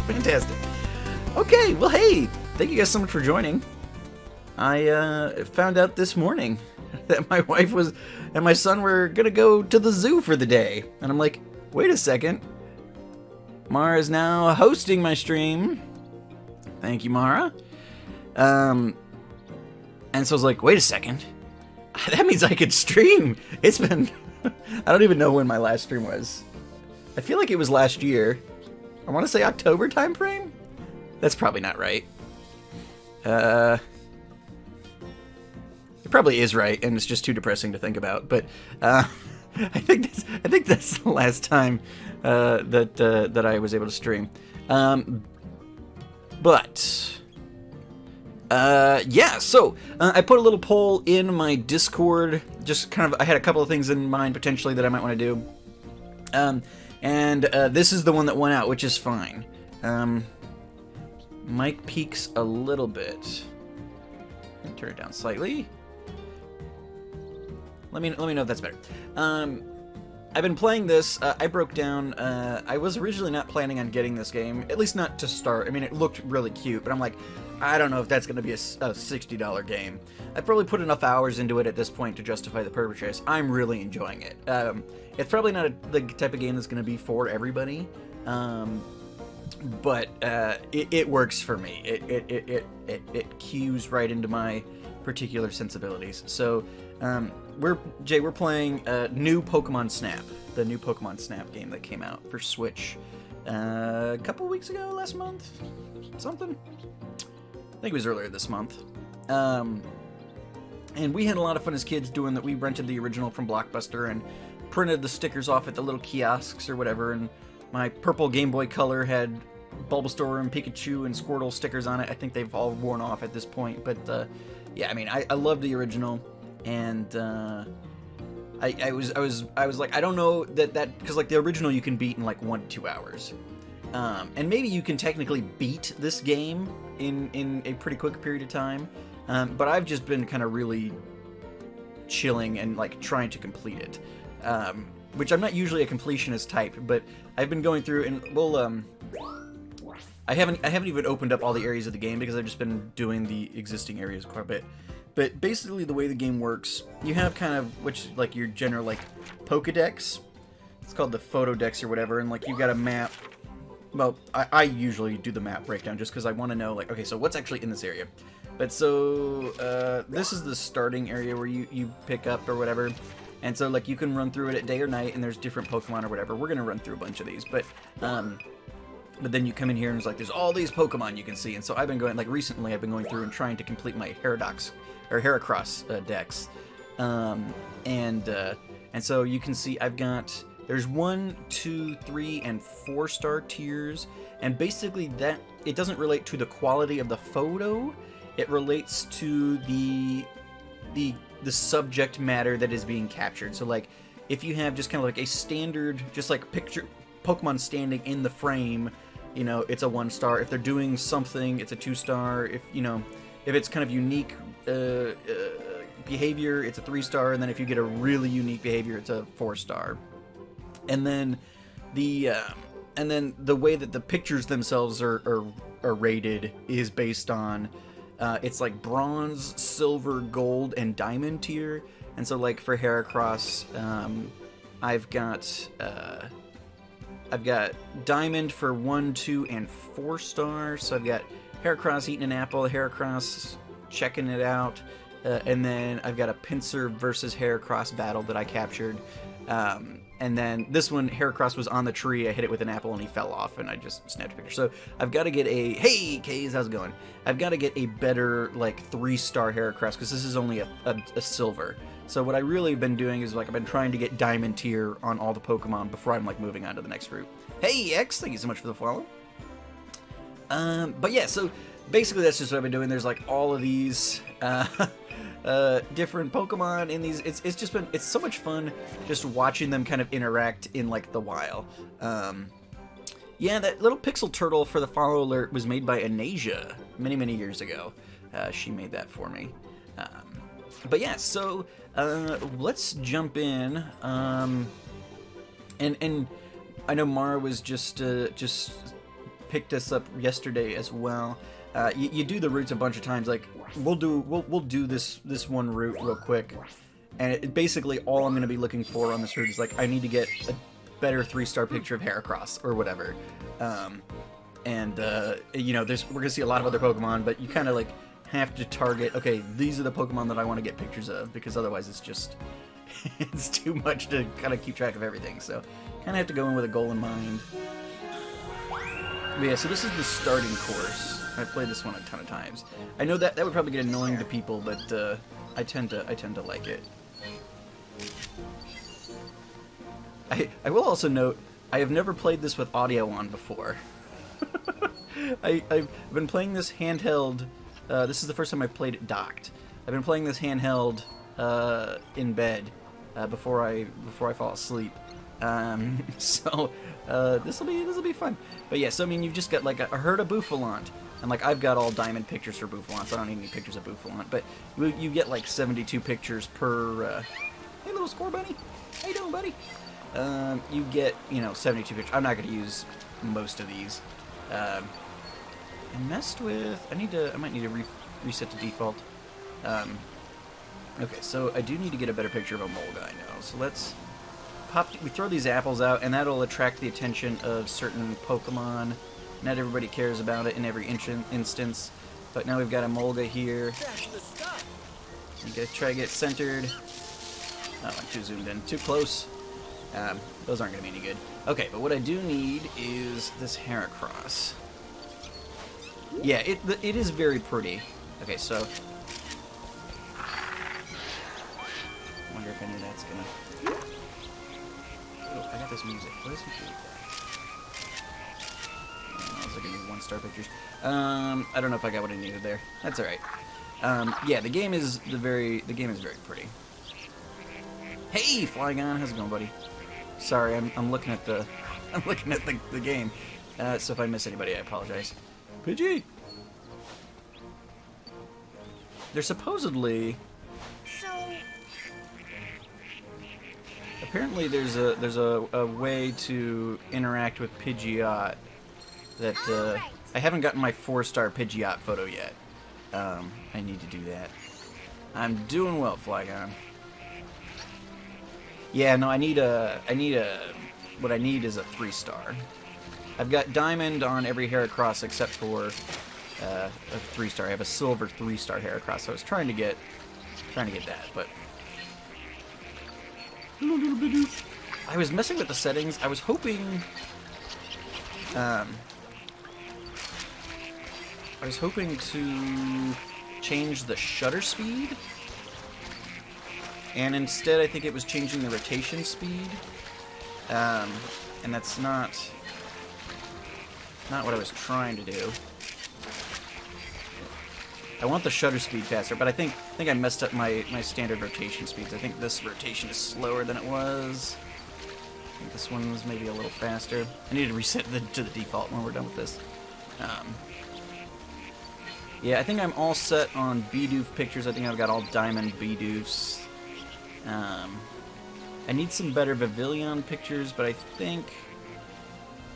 Fantastic. Okay, well, hey, thank you guys so much for joining. I found out this morning that my wife and my son were gonna go to the zoo for the day. And I'm like, wait a second. Mara is now hosting my stream. Thank you, Mara. And so I was like, wait a second. That means I could stream. It's been... I don't even know when my last stream was. I feel like it was last year. I want to say October time frame? That's probably not right. It probably is right, and it's just too depressing to think about. But I think that's the last time that I was able to stream. Yeah, so I put a little poll in my Discord. Just kind of, I had a couple of things in mind potentially that I might want to do. And this is the one that went out, which is fine. Mic peaks a little bit. Turn it down slightly. Let me know if that's better. I've been playing this. I broke down. I was originally not planning on getting this game, at least not to start. I mean, it looked really cute, but I'm like, I don't know if that's going to be a $60 game. I've probably put enough hours into it at this point to justify the purchase. I'm really enjoying it. It's probably not the type of game that's going to be for everybody, but it works for me. It cues right into my particular sensibilities. So we're playing new Pokemon Snap, the new Pokemon Snap game that came out for Switch a couple weeks ago, last month, something. I think it was earlier this month. And we had a lot of fun as kids doing that. We rented the original from Blockbuster and printed the stickers off at the little kiosks or whatever. And my purple Game Boy Color had Bulbasaur and Pikachu and Squirtle stickers on it. I think they've all worn off at this point. But yeah, I mean, I love the original. And I was like, I don't know that because like the original you can beat in like 1 to 2 hours. And maybe you can technically beat this game in a pretty quick period of time, but I've just been kind of really chilling and like trying to complete it, which I'm not usually a completionist type, but I've been going through and I haven't even opened up all the areas of the game because I've just been doing the existing areas quite a bit. But basically the way the game works, you have kind of like your general like Pokedex. It's called the Photodex or whatever, and like you've got a map. Well, I usually do the map breakdown just because I want to know, like, okay, so what's actually in this area? But so, this is the starting area where you pick up or whatever. And so, like, you can run through it at day or night, and there's different Pokemon or whatever. We're going to run through a bunch of these, but then you come in here and it's like, there's all these Pokemon you can see. And so I've been going, like, recently I've been going through and trying to complete my Heracross dex. And so you can see I've got... There's 1, 2, 3, and 4-star tiers, and basically that it doesn't relate to the quality of the photo. It relates to the subject matter that is being captured. So like, if you have just kind of like a standard, just like picture Pokemon standing in the frame, you know, it's a 1-star. If they're doing something, it's a 2-star. If it's kind of unique behavior, it's a 3-star, and then if you get a really unique behavior, it's a 4-star. And then the way that the pictures themselves are rated is based on it's like bronze, silver, gold, and diamond tier. And so like for Heracross, I've got diamond for 1, 2, and 4 stars. So I've got Heracross eating an apple, Heracross checking it out, and then I've got a Pinsir versus Heracross battle that I captured. And then this one, Heracross was on the tree, I hit it with an apple and he fell off and I just snapped a picture. So I've got to get a, hey Kays, how's it going? I've got to get a better like 3-star Heracross because this is only a silver. So what I really have been doing is like I've been trying to get diamond tier on all the Pokemon before I'm like moving on to the next route. Hey X, thank you so much for the follow. But yeah, so basically that's just what I've been doing. There's like all of these different Pokemon in these. It's so much fun just watching them kind of interact in like the wild. Yeah, that little pixel turtle for the follow alert was made by Anasia many years ago. She made that for me. But yeah, so let's jump in. And I know Mara was just picked this up yesterday as well. You do the routes a bunch of times. Like we'll do this one route real quick, and basically all I'm going to be looking for on this route is like I need to get a better 3-star picture of Heracross or whatever. You know, we're gonna see a lot of other Pokemon, but you kind of like have to target. Okay, these are the Pokemon that I want to get pictures of, because otherwise it's just it's too much to kind of keep track of everything. So kind of have to go in with a goal in mind. But yeah, so this is the starting course. I've played this one a ton of times. I know that would probably get annoying to people, but I tend to like it. I will also note I have never played this with audio on before. I've been playing this handheld. This is the first time I've played it docked. I've been playing this handheld in bed before I fall asleep. So this will be fun. But yeah, so I mean, you've just got like a herd of Bouffalante, and like I've got all diamond pictures for Bouffalante, so I don't need any pictures of Bouffalante. But you get like 72 pictures per. Hey, little score bunny, how you doing, buddy? You get 72 pictures. I'm not going to use most of these. I messed with. I might need to reset to default. Okay, so I do need to get a better picture of a mole guy now. So let's we throw these apples out, and that'll attract the attention of certain Pokemon. Not everybody cares about it in every instance, but now we've got a Molga here. You gotta try to get centered. Oh, I'm too zoomed in, too close. Those aren't gonna be any good. Okay, but what I do need is this Heracross. Yeah, it is very pretty. Okay, so I wonder if any of that's gonna. Oh, I got this music. What is it doing? Those are gonna be 1-star pictures. I don't know if I got what I needed there. That's all right. Yeah, the game is very pretty. Hey, Flygon, how's it going, buddy? Sorry, I'm looking at the game. So if I miss anybody, I apologize. Pidgey. There's supposedly. Apparently, there's a way to interact with Pidgeot that I haven't gotten my 4-star Pidgeot photo yet. I need to do that. I'm doing well, Flygon. Yeah, no, I need what I need is a 3-star. I've got Diamond on every Heracross except for a 3-star. I have a silver 3-star Heracross, so I was trying to get that, but I was messing with the settings. I was hoping to change the shutter speed, and instead I think it was changing the rotation speed, and that's not what I was trying to do. I want the shutter speed faster, but I think I messed up my standard rotation speeds. I think this rotation is slower than it was. I think this one was maybe a little faster. I need to reset to the default when we're done with this. Yeah, I think I'm all set on Bidoof pictures. I think I've got all diamond Bidoofs. I need some better Vivillon pictures, but I think,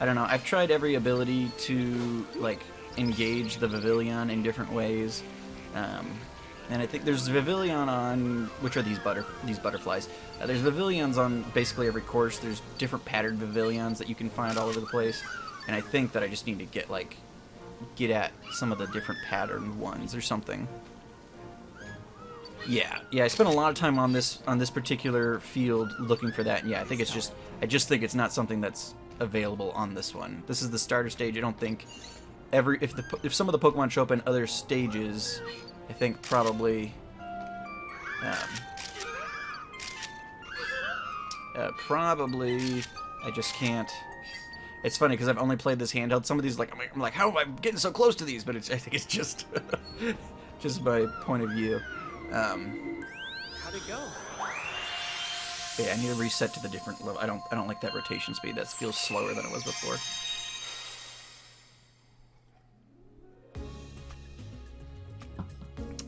I don't know, I've tried every ability to like engage the Vivillon in different ways. And I think there's Vivillon on, which are these butterflies. There's Vivillons on basically every course. There's different patterned Vivillons that you can find all over the place. And I think that I just need to get at some of the different patterned ones or something. Yeah, I spent a lot of time on this particular field looking for that. And yeah, I think I just think it's not something that's available on this one. This is the starter stage. I don't think if some of the Pokemon show up in other stages, I think probably I just can't. It's funny because I've only played this handheld. Some of these, I'm like, how am I getting so close to these? But I think it's just just my point of view. How'd it go? Yeah, I need to reset to the different level. I don't like that rotation speed. That feels slower than it was before.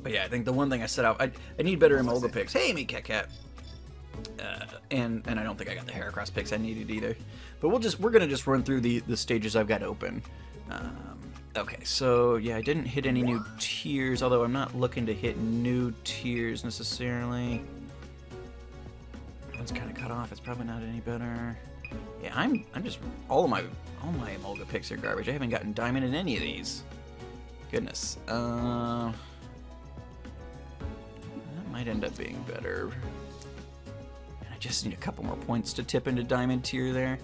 But yeah, I think the one thing I set out, I need better Emolga picks. Hey, me Cat. And I don't think I got the Heracross picks I needed either. But we're gonna just run through the stages I've got open. Okay, so yeah, I didn't hit any new tiers, although I'm not looking to hit new tiers necessarily. One's kind of cut off. It's probably not any better. Yeah, I'm just all my Emolga picks are garbage. I haven't gotten diamond in any of these. Goodness. That might end up being better. And I just need a couple more points to tip into diamond tier there.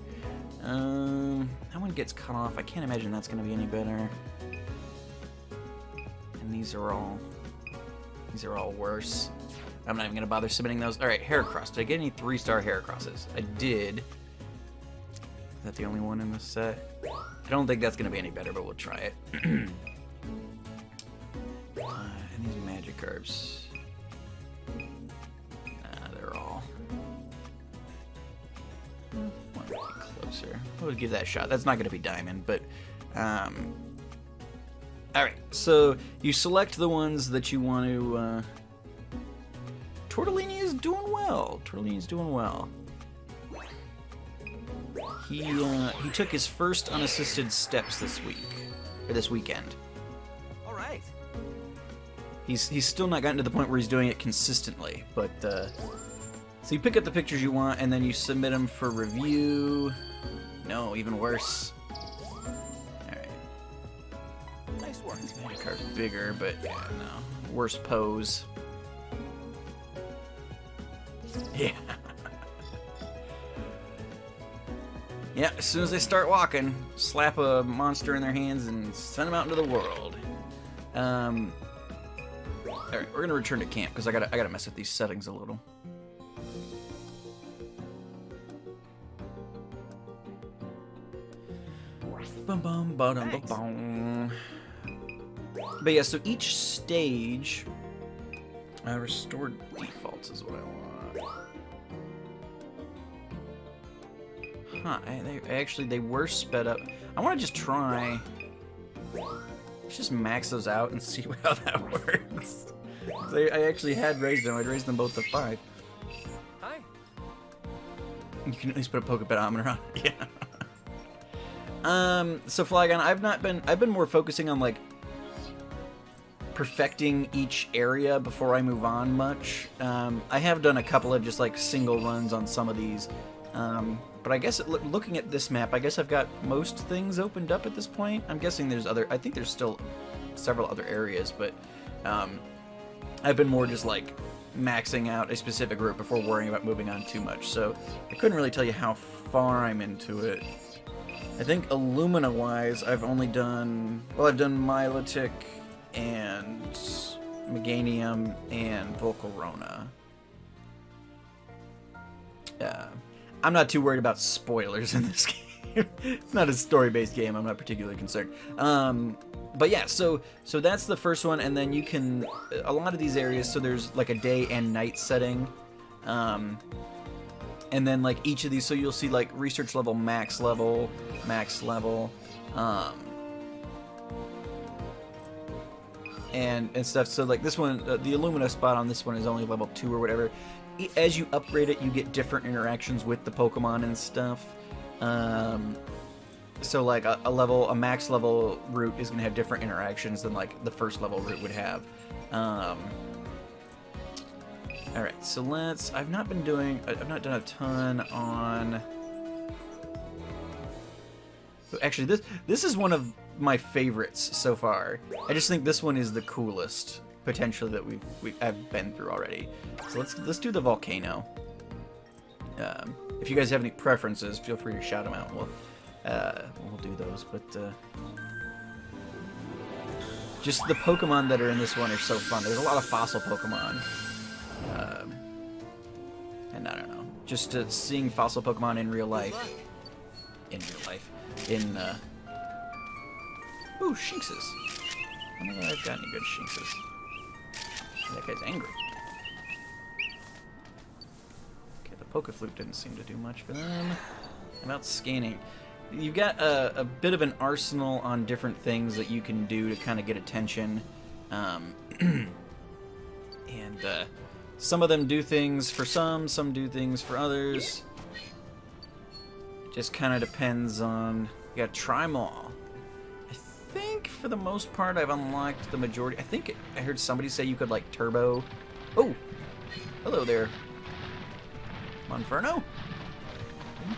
That one gets cut off. I can't imagine that's going to be any better. And these are all worse. I'm not even going to bother submitting those. All right, Heracross. Did I get any 3-star Heracrosses? I did. Is that the only one in this set? I don't think that's going to be any better, but we'll try it. And these Magikarps. They're all... One closer. We'll give that a shot. That's not going to be diamond, but... Alright, so you select the ones that you want to... Tortellini is doing well. Tortellini's doing well. He took his first unassisted steps this week, or this weekend. All right. He's still not gotten to the point where he's doing it consistently, but so you pick up the pictures you want and then you submit them for review. No, even worse. All right. Nice work. This Magikarp's bigger, but yeah, no, worse pose. Yeah. Yeah, as soon as they start walking, slap a monster in their hands and send them out into the world. Alright, we're gonna return to camp because I gotta mess with these settings a little. Bum bum ba dum ba bum. But yeah, so each stage restored defaults is what I want. Huh, they were sped up. I want to just try... Let's just max those out and see how that works. I actually had raised them. I'd raised them both to 5. Hi. You can at least put a Pokepedometer on. Yeah. So Flygon, I've been more focusing on like perfecting each area before I move on much. I have done a couple of just like single runs on some of these. But I guess looking at this map, I guess I've got most things opened up at this point. I'm guessing there's I think there's still several other areas, but I've been more just like maxing out a specific route before worrying about moving on too much. So I couldn't really tell you how far I'm into it. I think Illumina-wise, I've only done... Well, I've done Milotic and Meganium and Volcarona. I'm not too worried about spoilers in this game. It's not a story-based game. I'm not particularly concerned. But yeah, so that's the first one, and then you can... A lot of these areas, so there's like a day and night setting. And then like each of these, so you'll see like research level, max level, and stuff. So like this one, the Illumina spot on this one is only level 2 or whatever. As you upgrade it, you get different interactions with the Pokemon and stuff. So like a max level route is going to have different interactions than like the first level route would have. Alright, so I've not done a ton on... Actually, this is one of my favorites so far. I just think this one is the coolest, potentially, that I've been through already. So let's do the volcano. If you guys have any preferences, feel free to shout them out. We'll do those, but just the Pokemon that are in this one are so fun. There's a lot of fossil Pokemon. And I don't know, just seeing fossil Pokemon in real life. Ooh, Shinxes. I don't know if I've got any good Shinxes. That guy's angry. Okay, the Pokeflute didn't seem to do much for them. About scanning. You've got a bit of an arsenal on different things that you can do to kind of get attention. And some of them do things for some do things for others. Just kind of depends on... You got Trimall. I for the most part I've unlocked the majority. I think I heard somebody say you could like turbo. Oh, hello there, Monferno.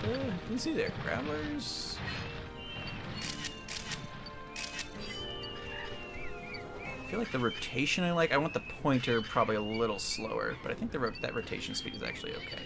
Didn't see there. Growlers. I feel like the rotation I like. I want the pointer probably a little slower, but I think that rotation speed is actually okay.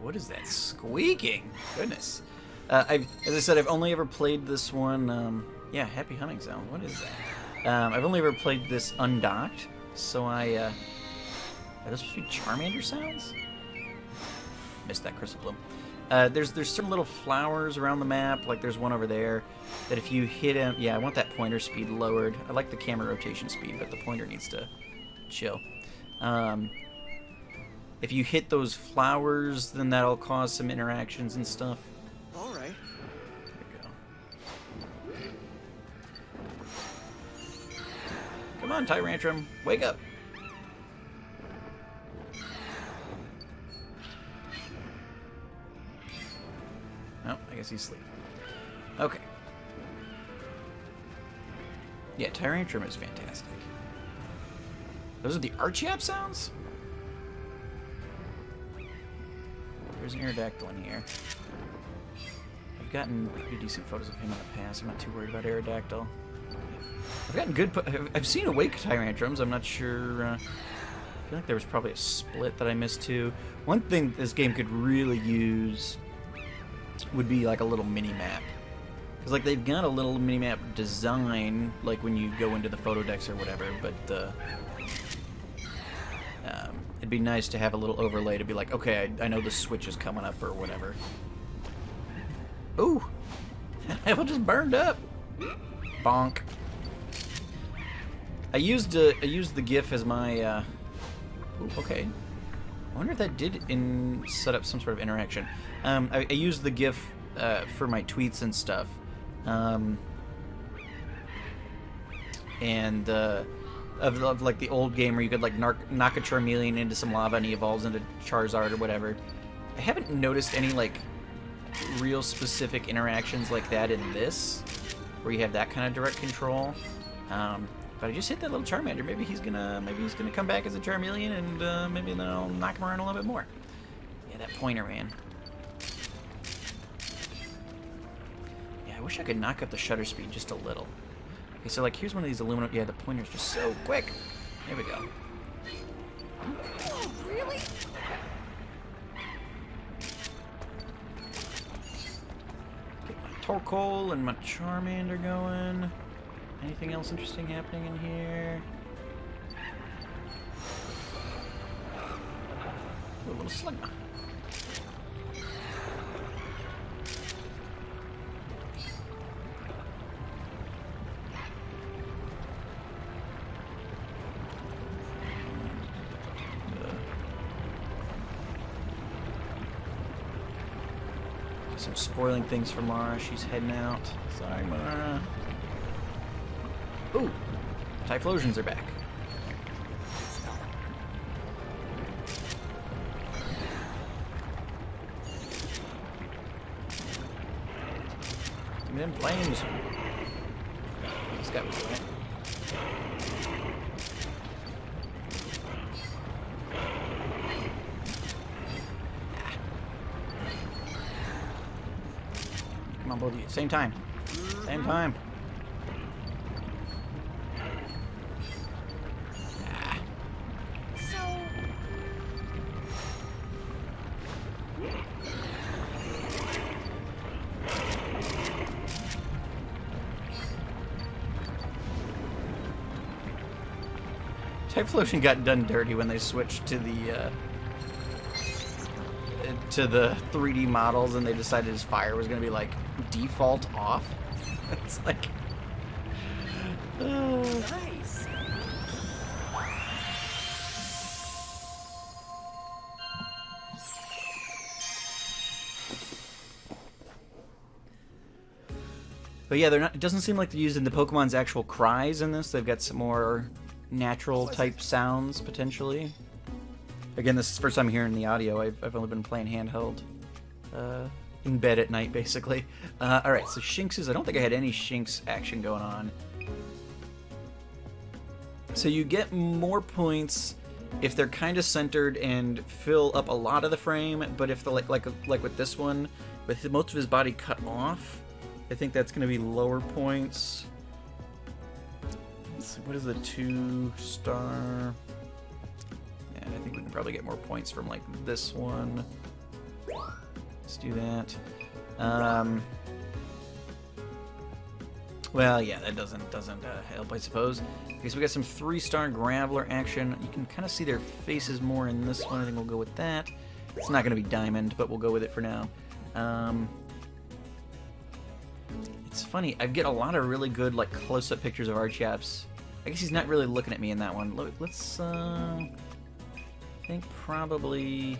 What is that squeaking? Goodness. As I said, I've only ever played this one. Yeah, happy hunting sound. What is that? I've only ever played this undocked, so are those supposed to be Charmander sounds? Missed that crystal bloom. There's certain little flowers around the map, like there's one over there, that if you hit him, yeah, I want that pointer speed lowered. I like the camera rotation speed, but the pointer needs to chill. If you hit those flowers, then that'll cause some interactions and stuff. All right. There we go. Come on, Tyrantrum, wake up. Oh, I guess he's asleep. Okay. Yeah, Tyrantrum is fantastic. Those are the Archeop sounds? There's an Aerodactyl in here. I've gotten pretty decent photos of him in the past. I'm not too worried about Aerodactyl. I've gotten good... I've seen awake Tyrantrums. I'm not sure... I feel like there was probably a split that I missed too. One thing this game could really use would be like a little mini-map. Because like they've got a little mini-map design, like when you go into the photo decks or whatever, but... it'd be nice to have a little overlay to be like, okay, I know the switch is coming up or whatever. Ooh! That level just burned up! Bonk. I used the GIF as my, Ooh, okay. I wonder if that did set up some sort of interaction. I used the GIF for my tweets and stuff. Of like the old game where you could like knock a Charmeleon into some lava and he evolves into Charizard or whatever. I haven't noticed any like real specific interactions like that in this, where you have that kind of direct control. But I just hit that little Charmander. Maybe he's gonna come back as a Charmeleon, and maybe then I'll knock him around a little bit more. Yeah, that pointer, man. Yeah, I wish I could knock up the shutter speed just a little. Okay, so like here's one of these aluminum. Yeah, the pointer's just so quick. There we go. Oh, really? Get my Torkoal and my Charmander going. Anything else interesting happening in here? Ooh, a little Slugma. Some spoiling things for Mara. She's heading out. Sorry, Mara. Ooh! Typhlosions are back. Give me them flames. This guy was doing it. Come on, both of you. Same time. Same time. Typhlosion got done dirty when they switched to the 3D models, and they decided his fire was going to be like default off. It's like Nice. But yeah, they're not. It doesn't seem like they're using the Pokemon's actual cries in this. They've got some more natural type sounds potentially. Again, this is the first time hearing the audio. I've only been playing handheld, in bed at night basically. All right, so Shinxes. I don't think I had any Shinx action going on. So you get more points if they're kind of centered and fill up a lot of the frame. But if they're like with this one, with most of his body cut off, I think that's going to be lower points. Let's see, what is the 2-star? Yeah, I think we can probably get more points from like this one. Let's do that. Well, yeah, that doesn't help, I suppose. Okay, so we got some 3-star Graveler action. You can kind of see their faces more in this one. I think we'll go with that. It's not going to be Diamond, but we'll go with it for now. It's funny, I get a lot of really good like close-up pictures of Archeops. I guess he's not really looking at me in that one. Let's I think probably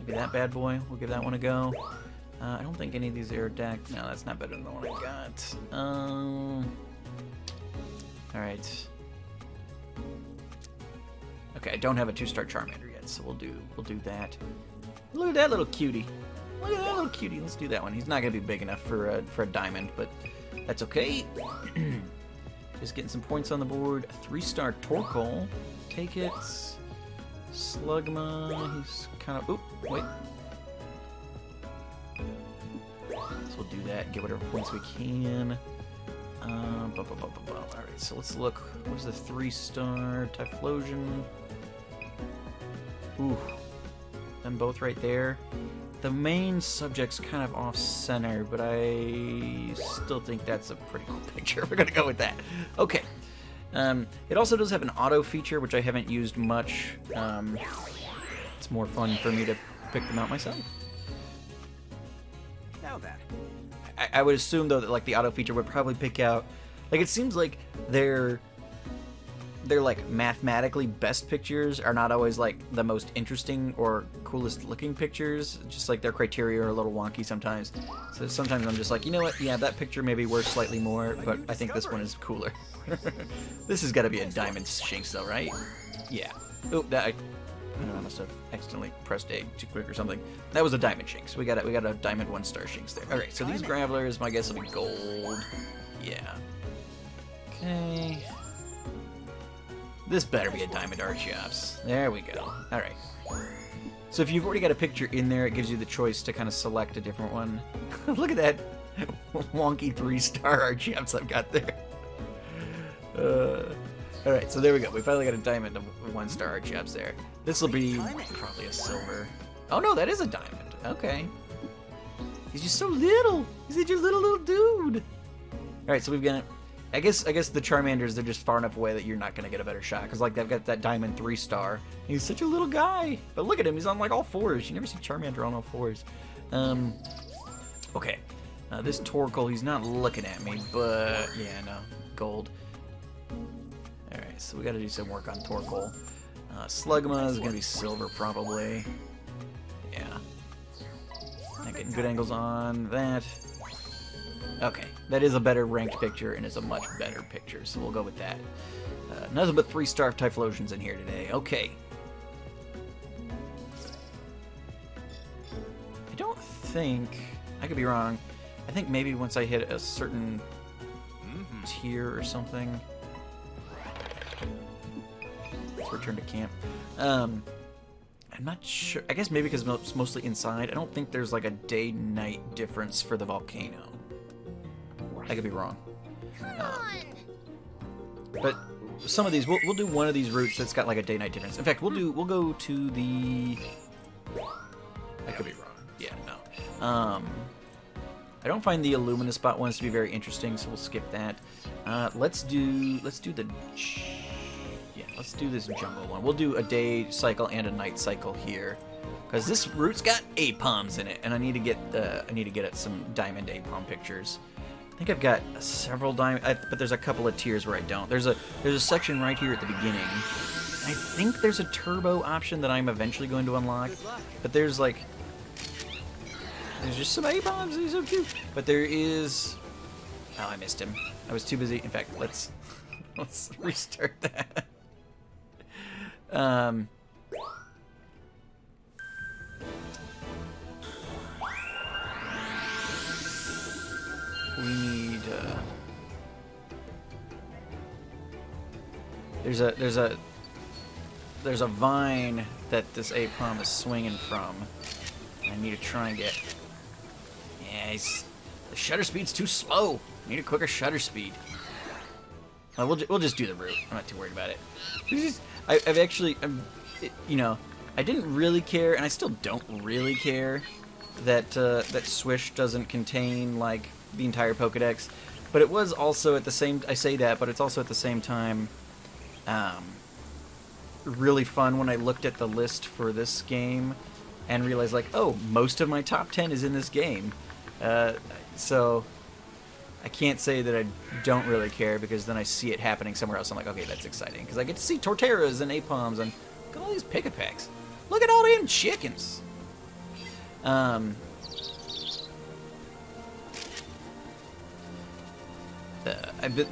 maybe that bad boy. We'll give that one a go. I don't think any of these are Aerodactyl. No, that's not better than the one I got. All right. Okay, I don't have a 2-star Charmander yet, so we'll do that. Look at that little cutie. Look at that little cutie. Let's do that one. He's not gonna be big enough for a diamond, but that's okay. Just getting some points on the board. A 3-star Torkoal. Take it. Slugma. He's kind of. Oop. Wait. So we'll do that. Get whatever points we can. All right. So let's look. Where's the 3-star Typhlosion? Ooh. Them both right there. The main subject's kind of off-center, but I still think that's a pretty cool picture. We're going to go with that. Okay. It also does have an auto feature, which I haven't used much. It's more fun for me to pick them out myself. Now that. I would assume, though, that like the auto feature would probably pick out... Like, it seems like they're like mathematically best pictures are not always like the most interesting or coolest looking pictures. Just like their criteria are a little wonky sometimes. So sometimes I'm just like, you know what? Yeah, that picture may be worth slightly more, but I think this one is cooler. This has got to be a Diamond Shinx, though, right? Yeah. Oh, that I don't know. I must have accidentally pressed A too quick or something. That was a Diamond Shinx. We got a Diamond 1-star Shinx there. All right. So these Gravelers, my guess will be gold. Yeah. Okay. This better be a Diamond Archeops. There we go. Alright. So if you've already got a picture in there, it gives you the choice to kind of select a different one. Look at that wonky 3-star Archeops I've got there. Alright, so there we go. We finally got a Diamond 1-star Archeops there. This will be probably a silver. Oh no, that is a Diamond. Okay. He's just so little. He's such a little dude. Alright, so we've got... I guess the Charmanders, they're just far enough away that you're not going to get a better shot. Because, like, they've got that Diamond 3-star. He's such a little guy. But look at him. He's on, like, all fours. You never see Charmander on all fours. Okay. This Torkoal, he's not looking at me. But, yeah, no. Gold. Alright, so we got to do some work on Torkoal. Slugma is going to be silver, probably. Yeah. Not getting good angles on that. Okay, that is a better ranked picture, and it's a much better picture, so we'll go with that. Nothing but 3-star Typhlosions in here today. Okay. I don't think... I could be wrong. I think maybe once I hit a certain tier or something... Let's return to camp. I'm not sure. I guess maybe because it's mostly inside. I don't think there's like a day-night difference for the volcano. I could be wrong. But some of these, we'll do one of these routes that's got like a day-night difference. In fact, we'll go to the... I could be wrong. Yeah, no. I don't find the Illumina spot ones to be very interesting, so we'll skip that. Let's do the... Yeah, let's do this jungle one. We'll do a day cycle and a night cycle here. Because this route's got Apalms in it, and I need to get at some Diamond Apalm pictures. I think I've got several diamond, but there's a couple of tiers where I don't. There's a section right here at the beginning. I think there's a turbo option that I'm eventually going to unlock, but there's like There's just some A-bombs. He's so cute. But there is... Oh, I missed him. I was too busy. In fact, let's restart that. We need... There's a vine that this A-bomb is swinging from. I need to try and get... Yeah, the shutter speed's too slow. I need a quicker shutter speed. Well, we'll just do the route. I'm not too worried about it. I've actually, you know, I didn't really care, and I still don't really care that that Swish doesn't contain like the entire Pokédex. But it was also at the same. I say that, but it's also at the same time really fun when I looked at the list for this game and realized like, oh, most of my top 10 is in this game. So I can't say that I don't really care, because then I see it happening somewhere else. I'm like, okay, that's exciting, because I get to see Torteras and Apoms, and look at all these Pick-a-Pecks. Look at all them chickens.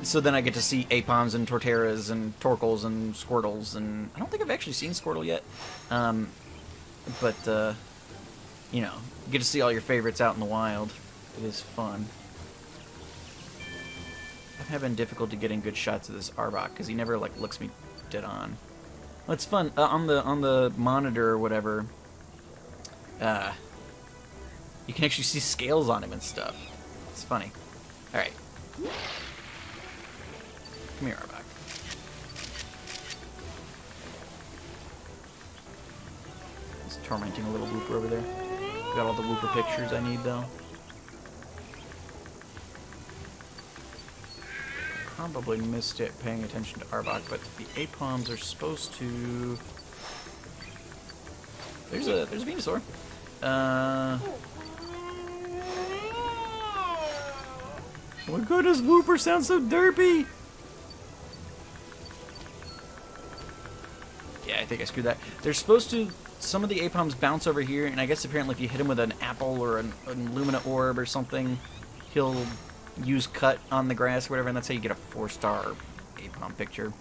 So then I get to see Apoms and Torteras and Torkles and Squirtles, and I don't think I've actually seen Squirtle yet. But you know, you get to see all your favorites out in the wild. It is fun. I'm having difficulty getting good shots of this Arbok because he never like looks me dead on. Well, it's fun on the monitor or whatever. You can actually see scales on him and stuff. It's funny. All right, come here, Arbok. He's tormenting a little Wooper over there. Got all the Wooper pictures I need though. Probably missed it paying attention to Arbok, but the Apoms are supposed to... There's a Venusaur. Oh my goodness, Wooper sounds so derpy! Yeah, I think I screwed that. They're supposed to... Some of the Apoms bounce over here, and I guess apparently if you hit him with an apple or an Lumina Orb or something, he'll use cut on the grass or whatever, and that's how you get a 4-star Apom picture.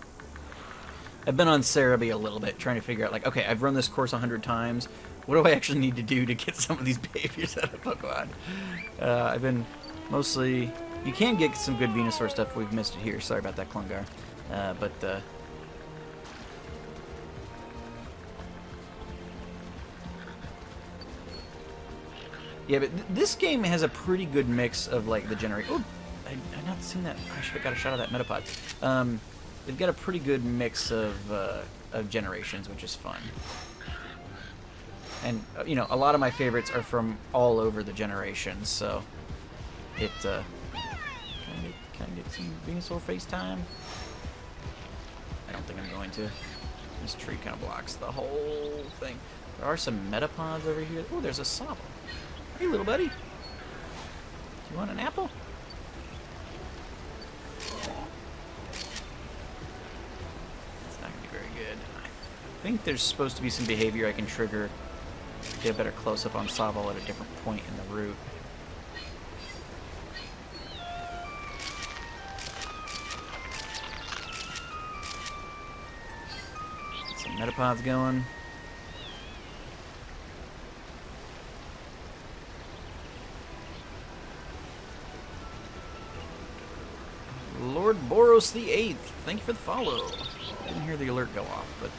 I've been on Cerebi a little bit, trying to figure out, like, okay, I've run this course 100 times. What do I actually need to do to get some of these behaviors out of Pokemon? I've been mostly... You can get some good Venusaur stuff. We've missed it here. Sorry about that, Klungar. Yeah, but this game has a pretty good mix of, like, the generation... Oh, I've not seen that. I should have got a shot of that Metapod. They've got a pretty good mix of generations, which is fun. And, you know, a lot of my favorites are from all over the generations, so... It, Can I get some Venusaur FaceTime? I don't think I'm going to. This tree kind of blocks the whole thing. There are some Metapods over here. Oh, there's a Sobble. Hey, little buddy. Do you want an apple? It's not going to be very good. I think there's supposed to be some behavior I can trigger to get a better close-up on Sobble at a different point in the route. Get some Metapods going. Lord Boros the 8th, thank you for the follow. Didn't hear the alert go off, but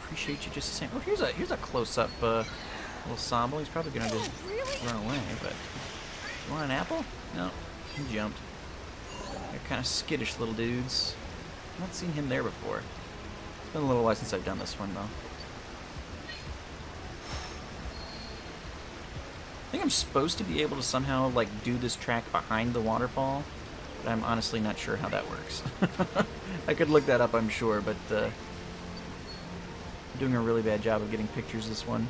appreciate you just the same. Oh, here's a close-up little Sobble. He's probably gonna just run away, but you want an apple? No, he jumped. They're kind of skittish little dudes. I've not seen him there before. It's been a little while since I've done this one though. I think I'm supposed to be able to somehow, like, do this track behind the waterfall, but I'm honestly not sure how that works. I could look that up, I'm sure, but I'm doing a really bad job of getting pictures this one.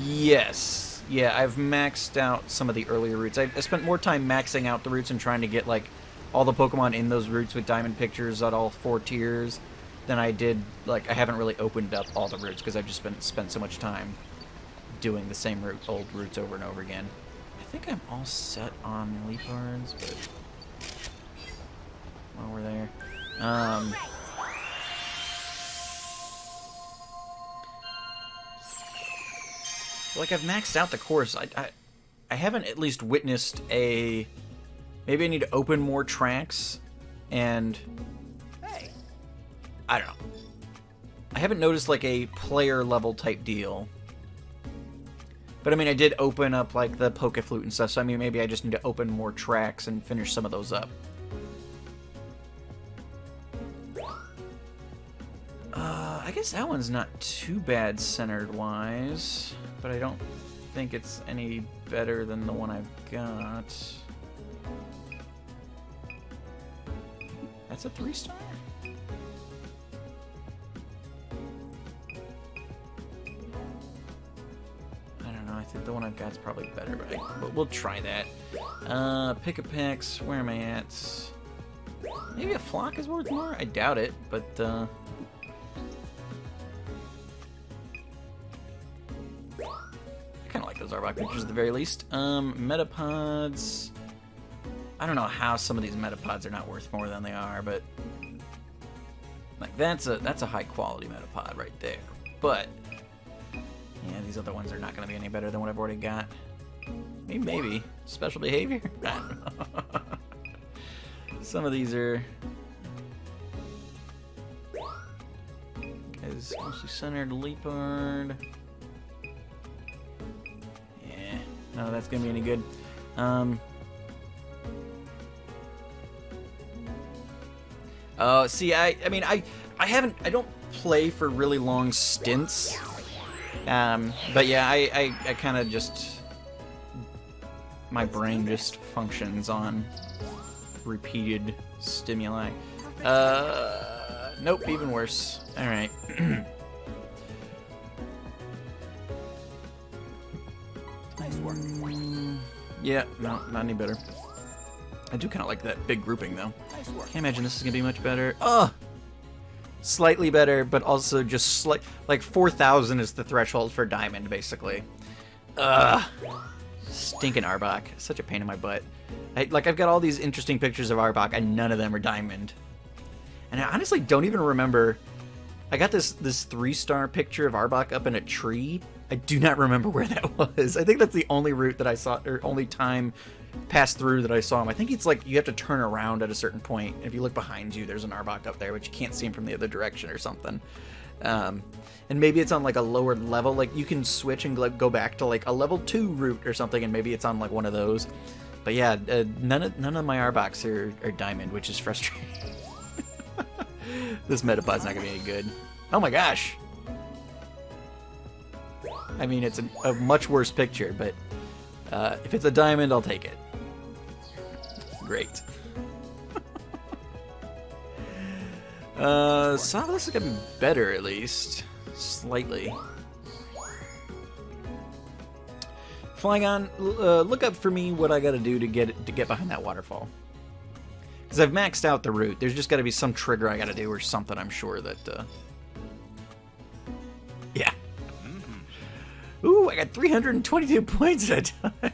Yes. Yeah, I've maxed out some of the earlier routes. I spent more time maxing out the routes and trying to get, like, all the Pokemon in those routes with diamond pictures at all 4 tiers than I did. Like, I haven't really opened up all the routes because I've just spent so much time doing the same old routes over and over again. I think I'm all set on leopards, but while we're there, like I've maxed out the course. I haven't at least witnessed a. Maybe I need to open more tracks, and Hey. I don't know. I haven't noticed like a player level type deal. But I mean, I did open up like the Poke Flute and stuff, so I mean, maybe I just need to open more tracks and finish some of those up. I guess that one's not too bad centered wise, but I don't think it's any better than the one I've got. That's a 3-star? I don't know, I think the one I've got is probably better, but we'll try that. Pick-a-picks, where am I at? Maybe a flock is worth more? I doubt it, but I kind of like those Arbok pictures at the very least. Metapods. I don't know how some of these Metapods are not worth more than they are, but like that's a high quality Metapod right there. But yeah, these other ones are not going to be any better than what I've already got. Maybe special behavior. I don't know. Some of these are is mostly centered leopard. Yeah, no, that's gonna be any good. Oh, see, I mean, I don't play for really long stints. But yeah, I kind of just, my brain just functions on repeated stimuli. Nope, even worse. All right. Nice work. Yeah, no, not any better. I do kind of like that big grouping, though. Nice work. Can't imagine this is gonna be much better. Slightly better, but also just like 4,000 is the threshold for diamond, basically. Stinking Arbok, such a pain in my butt. I've got all these interesting pictures of Arbok, and none of them are diamond. And I honestly don't even remember. I got this 3-star picture of Arbok up in a tree. I do not remember where that was. I think that's the only route that I saw, or only time passed through that I saw him. I think it's like you have to turn around at a certain point. If you look behind you, there's an Arbok up there, but you can't see him from the other direction or something. And maybe it's on like a lower level. Like you can switch and go back to like a level 2 route or something, and maybe it's on like one of those. But yeah, none of my Arboks are diamond, which is frustrating. This Metapod's not gonna be any good. Oh my gosh! I mean, it's a much worse picture, but if it's a diamond, I'll take it. Great. Some of this is gonna be better, at least slightly. Flygon, look up for me what I gotta do to get behind that waterfall. Because I've maxed out the route. There's just gotta be some trigger I gotta do or something, I'm sure that, yeah. Ooh, I got 322 points that time.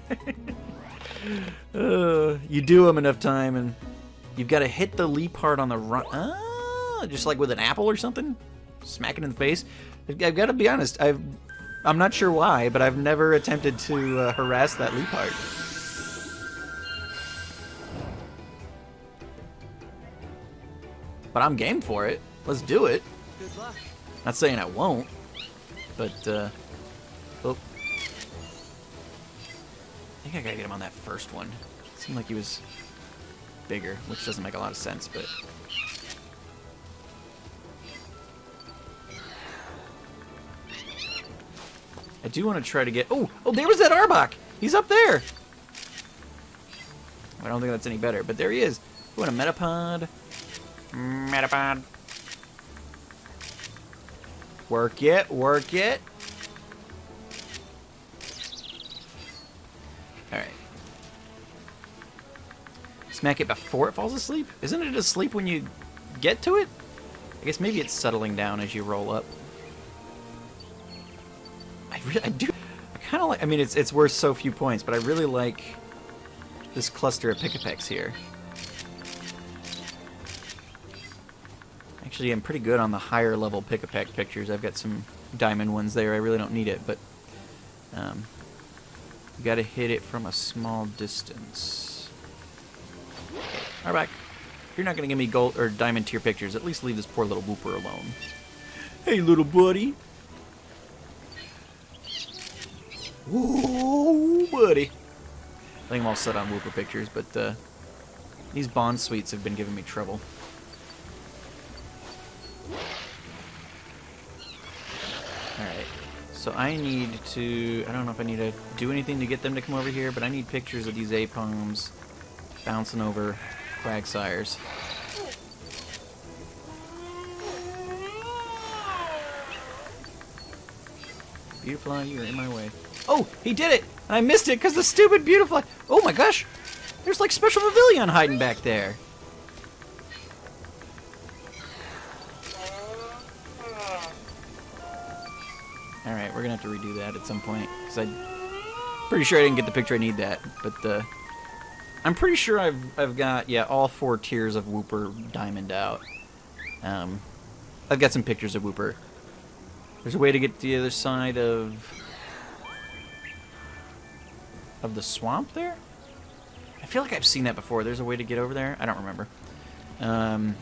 You do them enough time, and you've got to hit the leap part on the run. Just like with an apple or something? Smack it in the face? I've got to be honest, I'm not sure why, but I've never attempted to harass that leap part. But I'm game for it. Let's do it. Good luck. Not saying I won't, but, oh. I think I gotta get him on that first one. It seemed like he was bigger, which doesn't make a lot of sense, but... I do want to try to get... Oh, there was that Arbok! He's up there! I don't think that's any better, but there he is. Ooh, and a Metapod. Metapod. Work it, work it. Alright. Smack it before it falls asleep? Isn't it asleep when you get to it? I guess maybe it's settling down as you roll up. I do. I kind of like. I mean, it's worth so few points, but I really like this cluster of Pick-a-Pecks here. Actually, I'm pretty good on the higher level Pick-a-Peck pictures. I've got some diamond ones there. I really don't need it, but you got to hit it from a small distance. All right, back. If you're not gonna give me gold or diamond tier pictures, at least leave this poor little Whooper alone. Hey, little buddy. Whoa, buddy. I think I'm all set on Whooper pictures, but these Bond suites have been giving me trouble. Alright, so I need to... I don't know if I need to do anything to get them to come over here, but I need pictures of these Apalms bouncing over Quagsires. Beautifly, you're in my way. Oh, he did it! And I missed it because the stupid Beautifly... Oh my gosh! There's like Special Pavilion hiding back there. Alright, we're gonna have to redo that at some point. Because I'm pretty sure I didn't get the picture I need that. But, I'm pretty sure I've got, yeah, all 4 tiers of Whooper diamond out. I've got some pictures of Whooper. There's a way to get to the other side of the swamp there? I feel like I've seen that before. There's a way to get over there? I don't remember. Got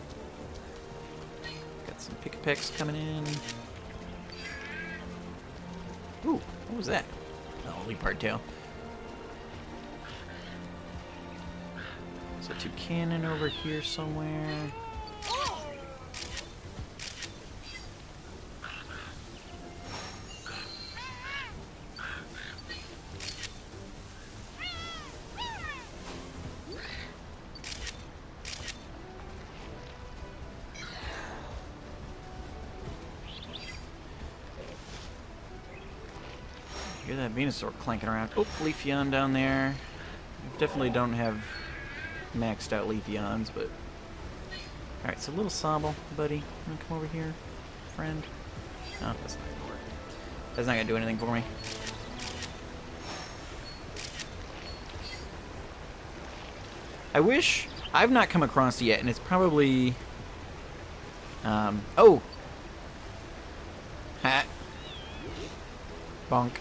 some Pick-a-Pecks coming in. Ooh, what was that? Oh, leopard tail. So Toucanon over here somewhere. Hear that Venusaur clanking around. Oh, Leafeon down there. Definitely don't have maxed out Leafeons, but... Alright, so little Sobble, buddy. You wanna come over here, friend? No, that's not gonna work. That's not gonna do anything for me. I wish... I've not come across it yet, and it's probably... oh! Ha! Bonk.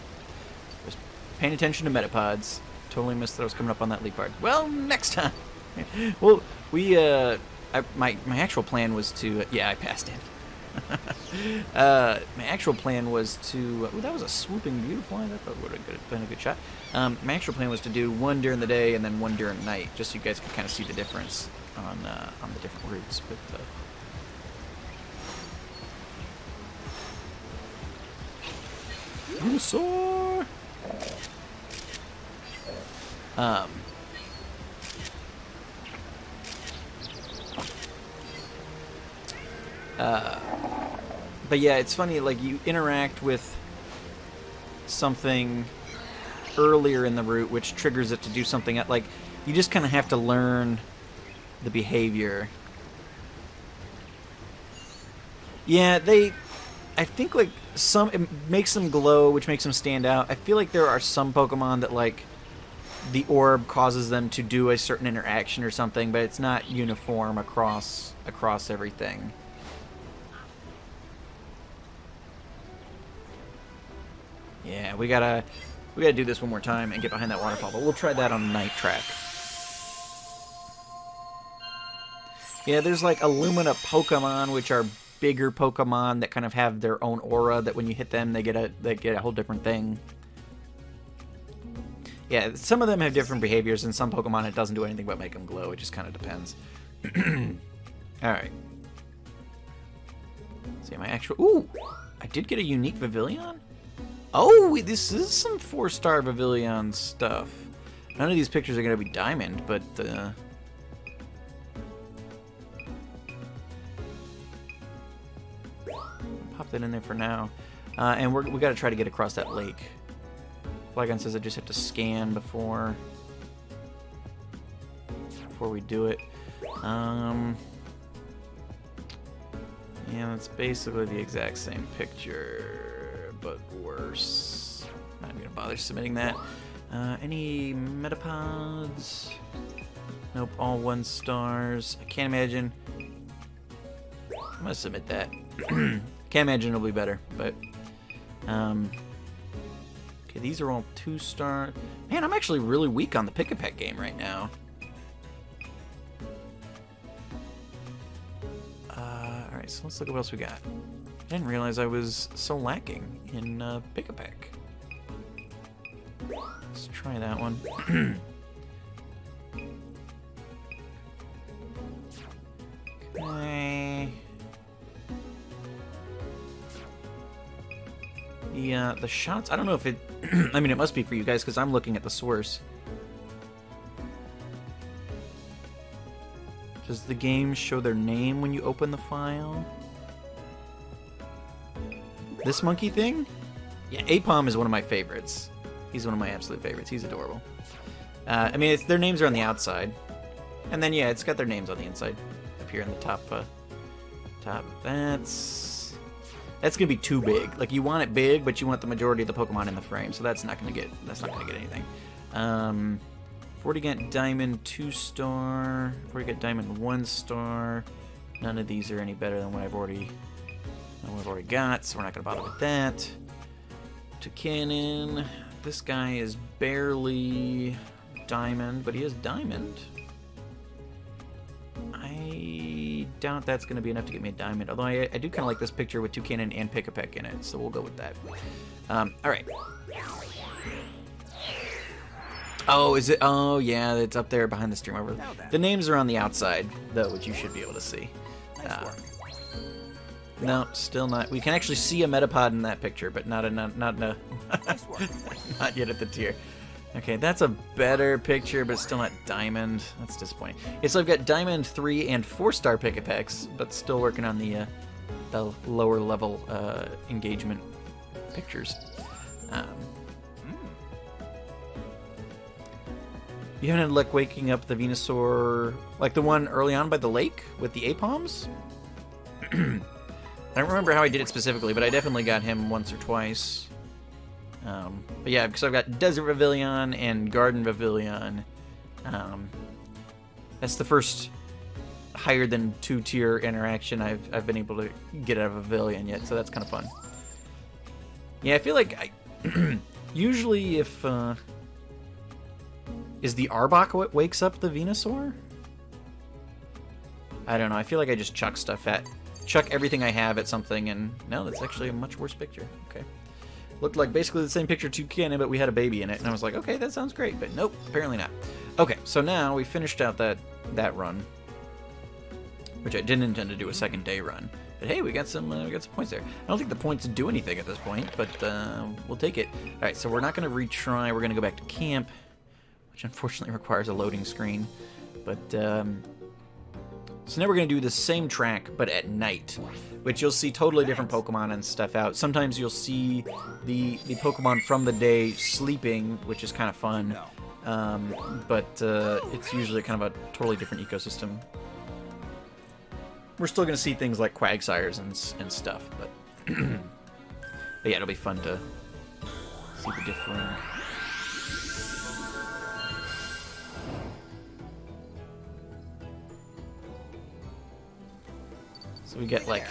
Just paying attention to Metapods. Totally missed that I was coming up on that leopard. Well, next time! Well, we, my actual plan was to... yeah, I passed in. My actual plan was to... oh, that was a swooping beautiful line. That would have been a good shot. My actual plan was to do one during the day and then one during the night, just so you guys could kind of see the difference on the different routes. But, Venusaur! But yeah, it's funny, like, you interact with something earlier in the route, which triggers it to do something, like, you just kind of have to learn the behavior. Yeah, I think, like, it makes them glow, which makes them stand out. I feel like there are some Pokemon that, like, the orb causes them to do a certain interaction or something, but it's not uniform across everything. Yeah, we gotta do this one more time and get behind that waterfall, but we'll try that on the night track. Yeah, there's like Illumina Pokemon, which are bigger Pokemon that kind of have their own aura that when you hit them, they get a whole different thing. Yeah, some of them have different behaviors, and some Pokemon it doesn't do anything but make them glow. It just kind of depends. Alright. See, my actual... ooh! I did get a unique Pavilion? Oh, this is some 4-star Pavilion stuff. None of these pictures are going to be diamond, but... pop that in there for now. And we got to try to get across that lake. Flygon says I just have to scan before we do it. Yeah, that's basically the exact same picture, but worse. Not even gonna bother submitting that. Any metapods? Nope, all 1 stars. I can't imagine. I'm gonna submit that. Can't imagine it'll be better, but okay, these are all 2-star. Man, I'm actually really weak on the Pick-a-Peck game right now. Alright, so let's look at what else we got. I didn't realize I was so lacking in Pick-a-Peck. Let's try that one. Okay. Yeah, the shots, I don't know if it... I mean, it must be for you guys, because I'm looking at the source. Does the game show their name when you open the file? This monkey thing? Yeah, Apom is one of my favorites. He's one of my absolute favorites. He's adorable. I mean, their names are on the outside. And then, yeah, it's got their names on the inside. Up here in the top. That's gonna be too big. Like, you want it big, but you want the majority of the Pokemon in the frame, so that's not gonna get anything. 40 got Diamond 2-star. 40 got Diamond 1-star. None of these are any better than what I've already got, so we're not gonna bother with that. Toucannon. This guy is barely Diamond, but he is Diamond. I doubt that's going to be enough to get me a Diamond, although I do kind of like this picture with Toucannon and Pick-a-Peck in it, so we'll go with that. Alright. Oh, is it? Oh, yeah, it's up there behind the stream over. The names are on the outside, though, which you should be able to see. No, still not. We can actually see a Metapod in that picture, but not yet at the tier. Okay, that's a better picture, but still not Diamond. That's disappointing. Okay, so I've got Diamond 3 and 4-star Pick-a-Pecks, but still working on the lower level engagement pictures. You haven't had luck waking up the Venusaur, like the one early on by the lake with the Apoms? I don't remember how I did it specifically, but I definitely got him once or twice. But yeah, because I've got Desert Pavilion and Garden Pavilion. That's the first higher than 2-tier interaction I've been able to get out of a Pavilion yet, so that's kind of fun. Yeah, I feel like usually if is the Arbok what wakes up the Venusaur? I don't know. I feel like I just chuck everything I have at something, and no, that's actually a much worse picture. Okay. Looked like basically the same picture Toucannon, but we had a baby in it, and I was like, okay, that sounds great, but nope, apparently not. Okay, so now we finished out that run, which I didn't intend to do a second day run, but hey, we got some points there. I don't think the points do anything at this point, but we'll take it. All right, so we're not going to retry. We're going to go back to camp, which unfortunately requires a loading screen, but so now we're going to do the same track, but at night, which you'll see totally different Pokemon and stuff out. Sometimes you'll see the Pokemon from the day sleeping, which is kind of fun, but it's usually kind of a totally different ecosystem. We're still going to see things like Quagsires and stuff, but, but yeah, it'll be fun to see the different... So we get, like,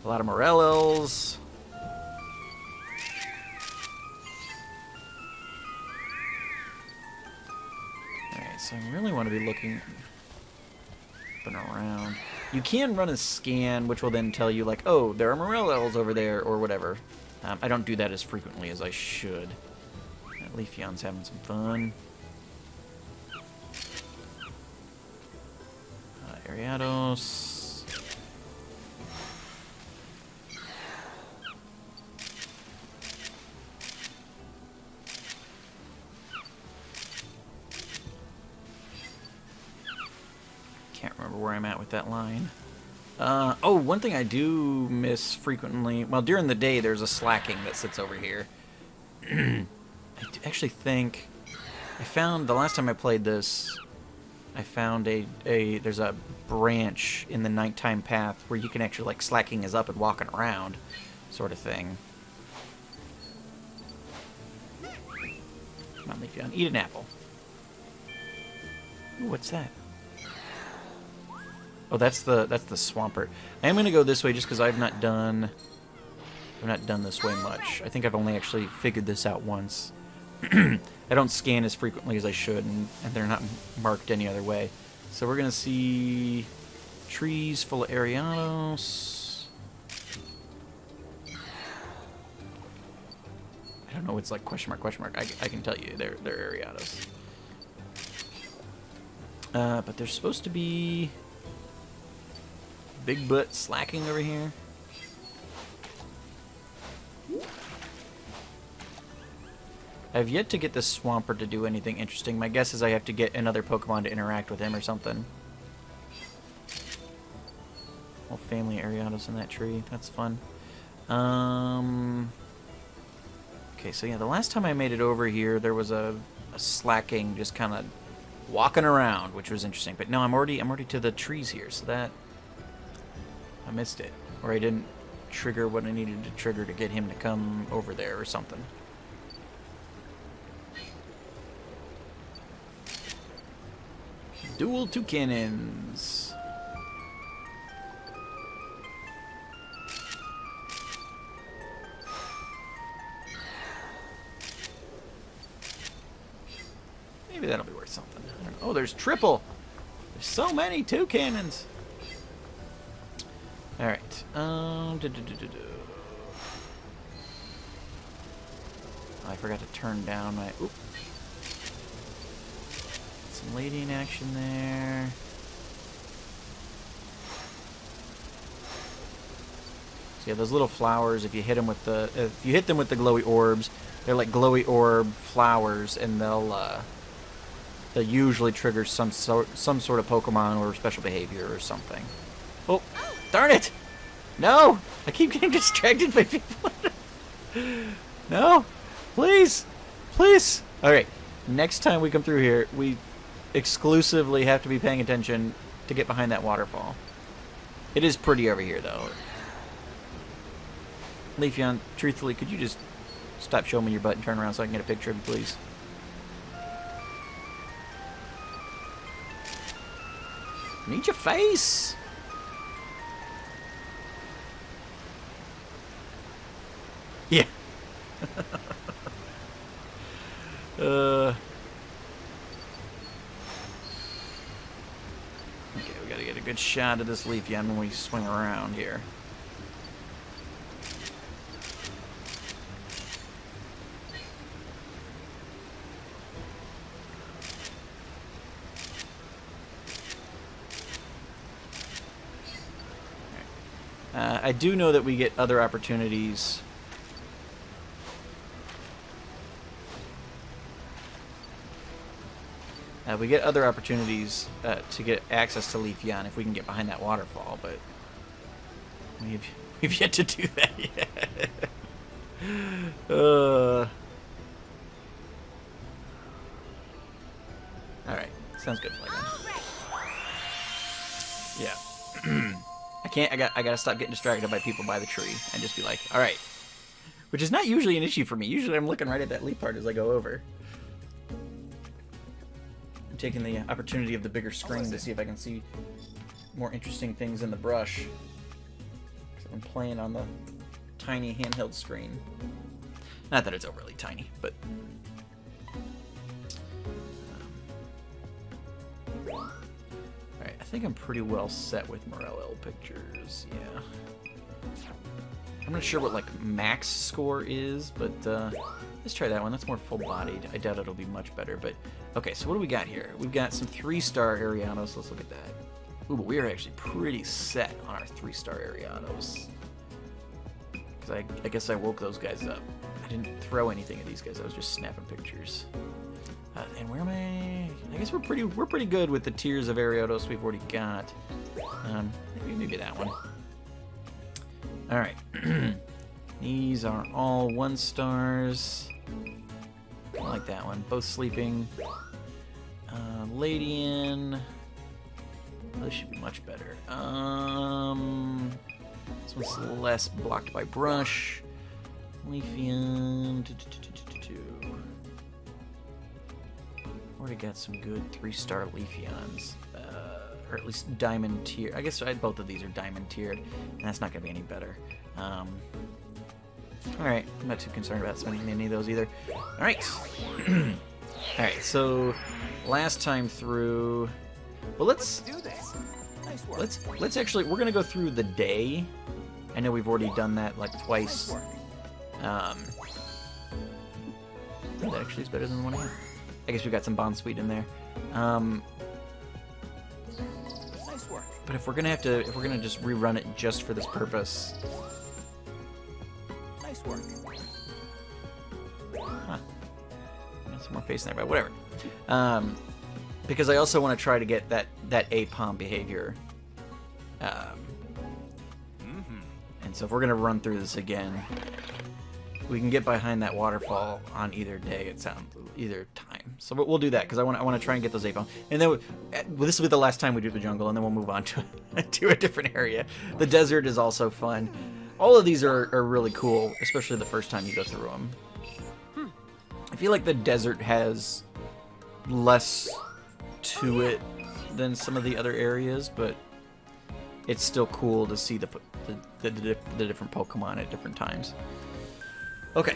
a lot of Morellos. Alright, so I really want to be looking up and around. You can run a scan, which will then tell you, like, oh, there are Morellos over there, or whatever. I don't do that as frequently as I should. Leafeon's having some fun. Ariados. Can't remember where I'm at with that line. Oh, one thing I do miss frequently, well, during the day there's a slacking that sits over here. I actually think I found the last time I played this, I found there's a branch in the nighttime path where you can actually like slacking is up and walking around, sort of thing. Come on, Leafeon, eat an apple. Ooh, what's that? Oh, that's the Swampert. I am gonna go this way just because I've not done this way much. I think I've only actually figured this out once. I don't scan as frequently as I should, and they're not marked any other way. So we're gonna see trees full of Ariados. I don't know. It's like question mark. I can tell you they're Ariados. But there's supposed to be big butt slacking over here. I've yet to get this Swampert to do anything interesting. My guess is I have to get another Pokemon to interact with him or something. Whole family of Ariados in that tree. That's fun. Okay, so yeah, the last time I made it over here, there was a slacking just kind of walking around, which was interesting. But no, I'm already to the trees here, so that I missed it, or I didn't trigger what I needed to trigger to get him to come over there or something. Dual two cannons. Maybe that'll be worth something. I don't know. Oh, there's triple. There's so many two cannons. All right. I forgot to turn down my. Oop. Some lady in action there. So yeah, those little flowers. If you hit them with the glowy orbs, they're like glowy orb flowers, and they'll usually trigger some sort of Pokemon or special behavior or something. Oh, darn it! No, I keep getting distracted by people. No, please. All right, next time we come through here, we exclusively have to be paying attention to get behind that waterfall. It is pretty over here, though. Leafeon, truthfully, could you just stop showing me your butt and turn around so I can get a picture of you, please? Need your face! Yeah. Okay, we gotta get a good shot of this Leafeon when we swing around here. I do know that we get other opportunities. We get other opportunities to get access to Leafeon if we can get behind that waterfall, but we've yet to do that yet. All right, sounds good, Flagon. Yeah. I gotta stop getting distracted by people by the tree and just be like, all right. Which is not usually an issue for me. Usually I'm looking right at that leaf part as I go over. I'm taking the opportunity of the bigger screen to see if I can see more interesting things in the brush. I'm playing on the tiny handheld screen. Not that it's overly tiny, but... Alright, I think I'm pretty well set with Morello pictures, yeah. I'm not sure what, like, max score is, but, let's try that one. That's more full-bodied. I doubt it'll be much better, but... Okay, so what do we got here? We've got some 3-star Ariados. Let's look at that. Ooh, but we are actually pretty set on our 3-star Ariados. Because I guess I woke those guys up. I didn't throw anything at these guys. I was just snapping pictures. And where am I? I guess we're pretty good with the tiers of Ariados we've already got. Maybe that one. All right. These are all 1-stars. I like that one. Both sleeping. Ladian. This should be much better. This one's less blocked by brush. Leafian. Already got some good 3-star Leafions. Or at least diamond tier. I guess both of these are diamond tiered, and that's not going to be any better. Alright, I'm not too concerned about spending any of those either. Alright. Alright, so last time through. Well, let's do this. Nice work. let's actually, we're gonna go through the day. I know we've already done that like twice. Nice work. That actually is better than the one I had. I guess we got some bond sweet in there. Nice work. But if we're gonna just rerun it just for this purpose. Nice work. Huh. Got some more face in there, but whatever. Because I also want to try to get that APOM behavior. And so if we're gonna run through this again, we can get behind that waterfall on either day. It sounds either time. So we'll do that because I want to try and get those APOM. And then this will be the last time we do the jungle, and then we'll move on to to a different area. The desert is also fun. All of these are really cool, especially the first time you go through them. I feel like the desert has less to it than some of the other areas, but it's still cool to see the different Pokemon at different times. Okay.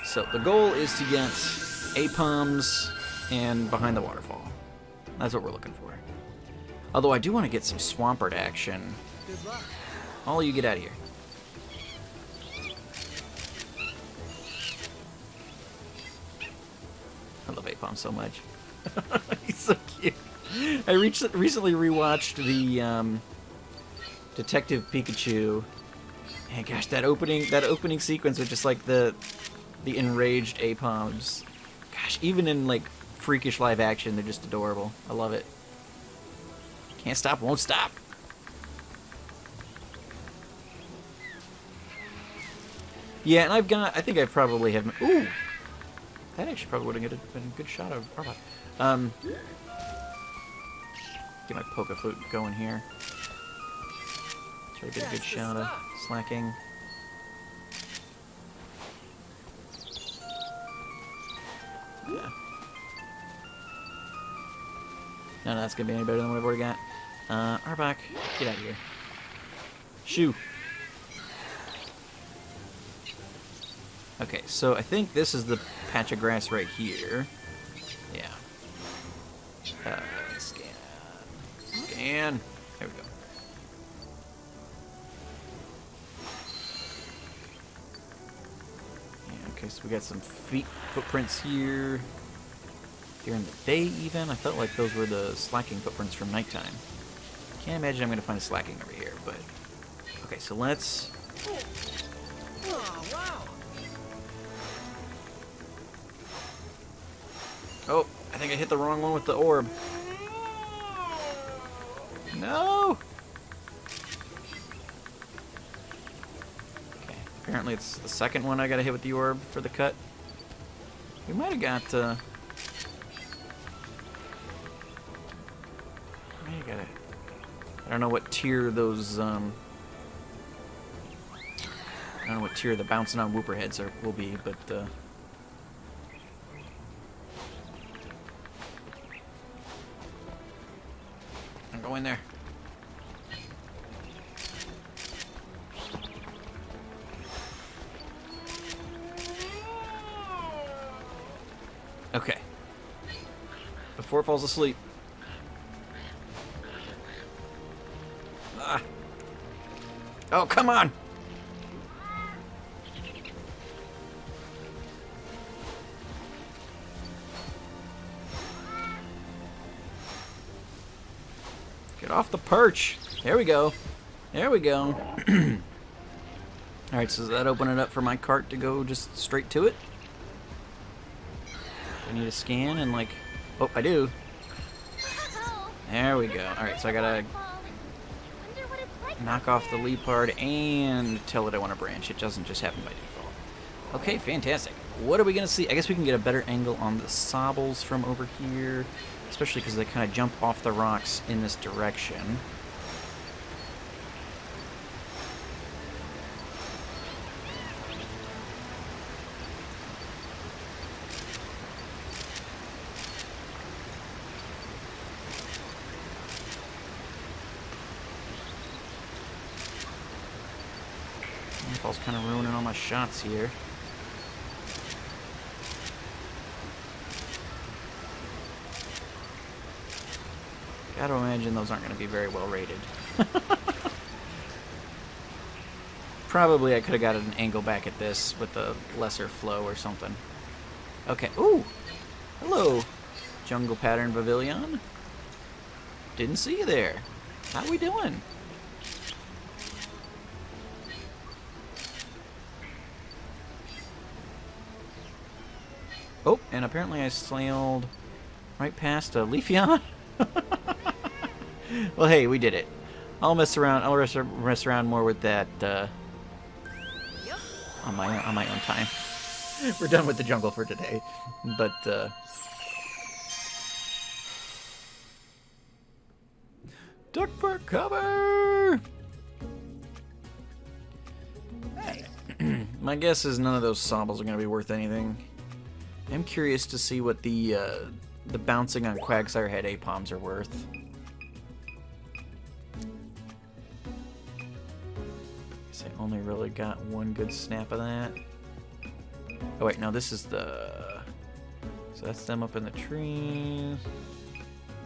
So the goal is to get APOMs and behind the waterfall. That's what we're looking for. Although I do want to get some Swampert action. Good luck. All you get out of here. I love APOM so much. He's so cute. I recently rewatched the Detective Pikachu, and gosh, that opening sequence with just like the enraged APOMs. Gosh, even in like freakish live action, they're just adorable. I love it. Can't stop, won't stop. Yeah, and I think I probably have. Ooh, that actually probably would have been a good shot of Arbok. Get my Poke Flute going here. Try to get a good shot of slacking. Yeah. None of that's gonna be any better than what I've already got. Arbok, get out of here. Shoo. Okay, so I think this is the patch of grass right here. Yeah. Scan. There we go. Yeah, okay, so we got some footprints here. During the day, even. I felt like those were the slacking footprints from nighttime. Can't imagine I'm going to find a slacking over here, but... Okay, so let's... Oh, wow. Oh, I think I hit the wrong one with the orb. No! Okay, apparently it's the second one I gotta hit with the orb for the cut. We might have got, I don't know what tier those, I don't know what tier the bouncing on Whooper heads will be, but, go in there. Okay. Before it falls asleep. Ah. Oh, come on! Get off the perch. There we go. There we go. Alright, so does that open it up for my cart to go just straight to it? I need a scan and like... Oh, I do. There we go. Alright, so I gotta knock off the Leopard and tell it I want to branch. It doesn't just happen by default. Okay, fantastic. what are we going to see? I guess we can get a better angle on the sobbles from over here, especially because they kind of jump off the rocks in this direction. Ball's kind of ruining all my shots here. Gotta imagine those aren't going to be very well rated. Probably I could have got an angle back at this with a lesser flow or something. Okay. Ooh! Hello, Jungle Pattern Pavilion. Didn't see you there. How we doing? Oh, and apparently I sailed right past a Leafeon. Well, hey, we did it. I'll mess around. I'll mess around more with that on my own time. We're done with the jungle for today, but duck for cover. My guess is none of those sobbles are going to be worth anything. I'm curious to see what the bouncing on Quagsire Head Apoms are worth. Guess I only really got one good snap of that. Oh wait, no, this is the... So that's them up in the trees.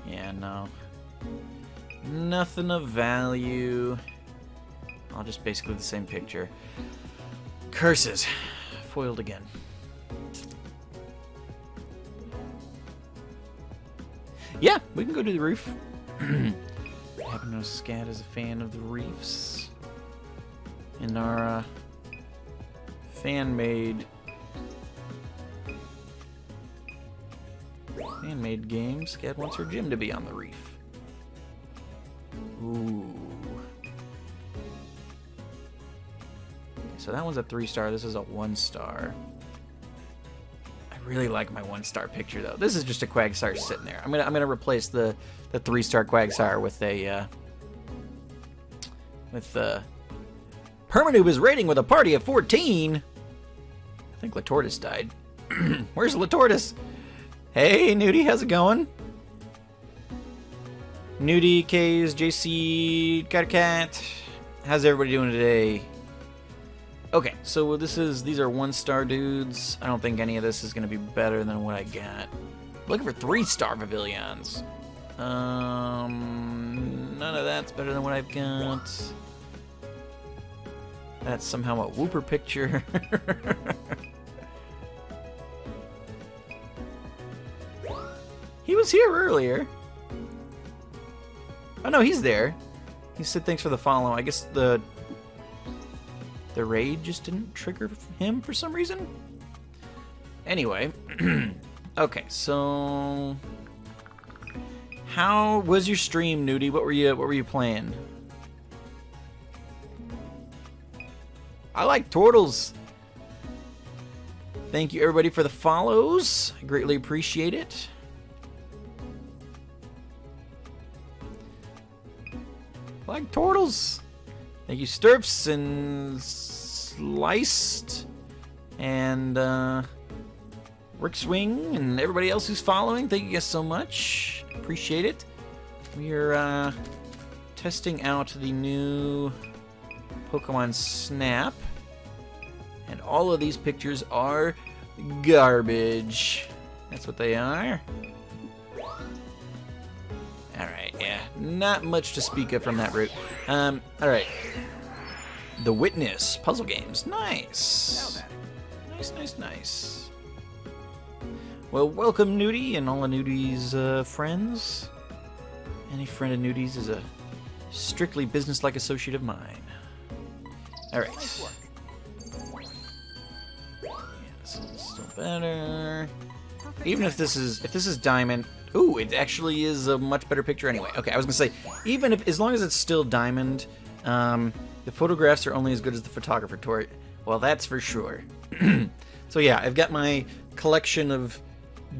Yeah, no. Nothing of value. I'll just basically the same picture. Curses. Foiled again. Yeah, we can go to the reef. I happen to know Scat is a fan of the reefs. In our fan-made game, Scat wants her gym to be on the reef. Ooh. So that one's a 3-star. This is a 1-star. I really like my 1-star picture though. This is just a Quagsire sitting there. I'm gonna replace the 3-star Quagsire with a Permanoob is rating with a party of 14. I think Tortoise died. Where's Tortoise? Hey Nudie, how's it going? Nudie, K's, JC, got a cat. How's everybody doing today? Okay, so these are 1-star dudes. I don't think any of this is going to be better than what I got. Looking for 3-star pavilions. None of that's better than what I've got. That's somehow a Whooper picture. He was here earlier. Oh no, he's there. He said thanks for the follow. I guess the raid just didn't trigger him for some reason. Anyway, okay, so how was your stream, Nudie? What were you playing? I like turtles. Thank you everybody for the follows. I greatly appreciate it. I like turtles. Thank you, Sturps and Sliced and Rick Swing and everybody else who's following. Thank you guys so much. Appreciate it. We're testing out the new Pokemon Snap, and all of these pictures are garbage. That's what they are. Alright, yeah. Not much to speak of from that route. Alright. The Witness. Puzzle games. Nice. Nice. Well, welcome, Nudie, and all of Nudie's friends. Any friend of Nudie's is a strictly business-like associate of mine. Alright. Nice work. Yeah, this is still better. Even if this is diamond... Ooh, it actually is a much better picture anyway. Okay, I was gonna say, even if, as long as it's still diamond, the photographs are only as good as the photographer. Well, that's for sure. So yeah, I've got my collection of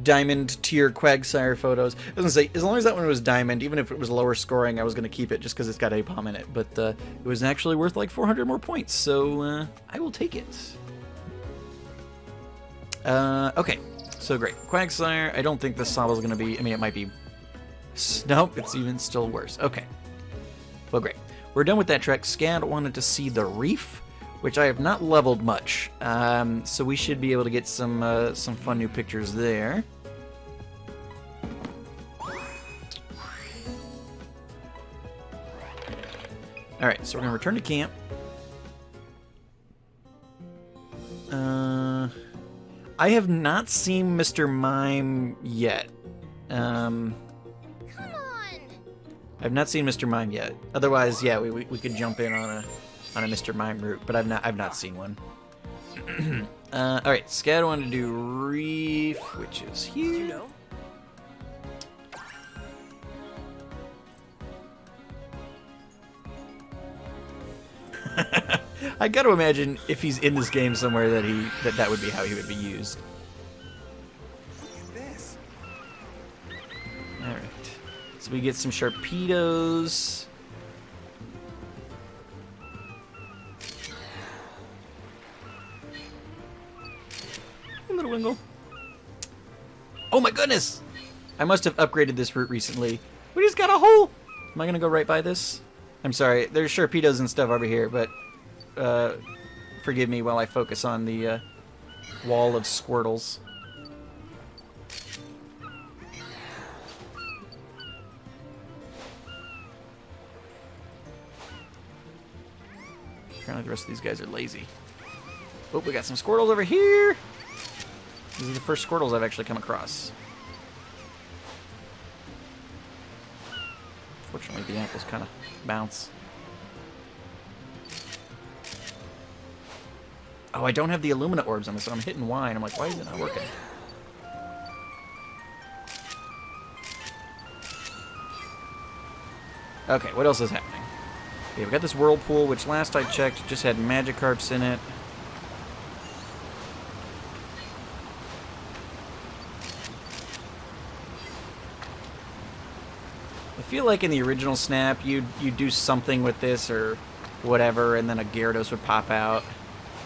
diamond tier Quagsire photos. I was gonna say, as long as that one was diamond, even if it was lower scoring, I was gonna keep it just because it's got a bomb in it. But it was actually worth like 400 more points, so I will take it. Okay, so great. Quagsire, I don't think this Sabo's gonna be, I mean, it might be, nope, it's even still worse. Okay, well great. We're done with that trek. Scad wanted to see the reef, which I have not leveled much, so we should be able to get some fun new pictures there. All right, so we're gonna return to camp. I have not seen Mr. Mime yet. Come on. I've not seen Mr. Mime yet. Otherwise, yeah, we could jump in on a Mr. Mime route, but I've not seen one. All right, Scad wanted to do reef, which is here. You know? I got to imagine if he's in this game somewhere that would be how he would be used. Look at this. All right, so we get some Sharpedos. Hey, little Wingle. Oh my goodness! I must have upgraded this route recently. We just got a hole! Am I gonna go right by this? I'm sorry, there's Sharpedos and stuff over here, but forgive me while I focus on the wall of Squirtles. Apparently the rest of these guys are lazy. Oh, we got some Squirtles over here! These are the first Squirtles I've actually come across. Fortunately, the apples kind of bounce. Oh, I don't have the Illumina orbs on this, so I'm hitting Y, and I'm like, why is it not working? Okay, what else is happening? Okay, we got this Whirlpool, which last I checked just had Magikarps in it. I feel like in the original Snap, you'd do something with this or whatever, and then a Gyarados would pop out.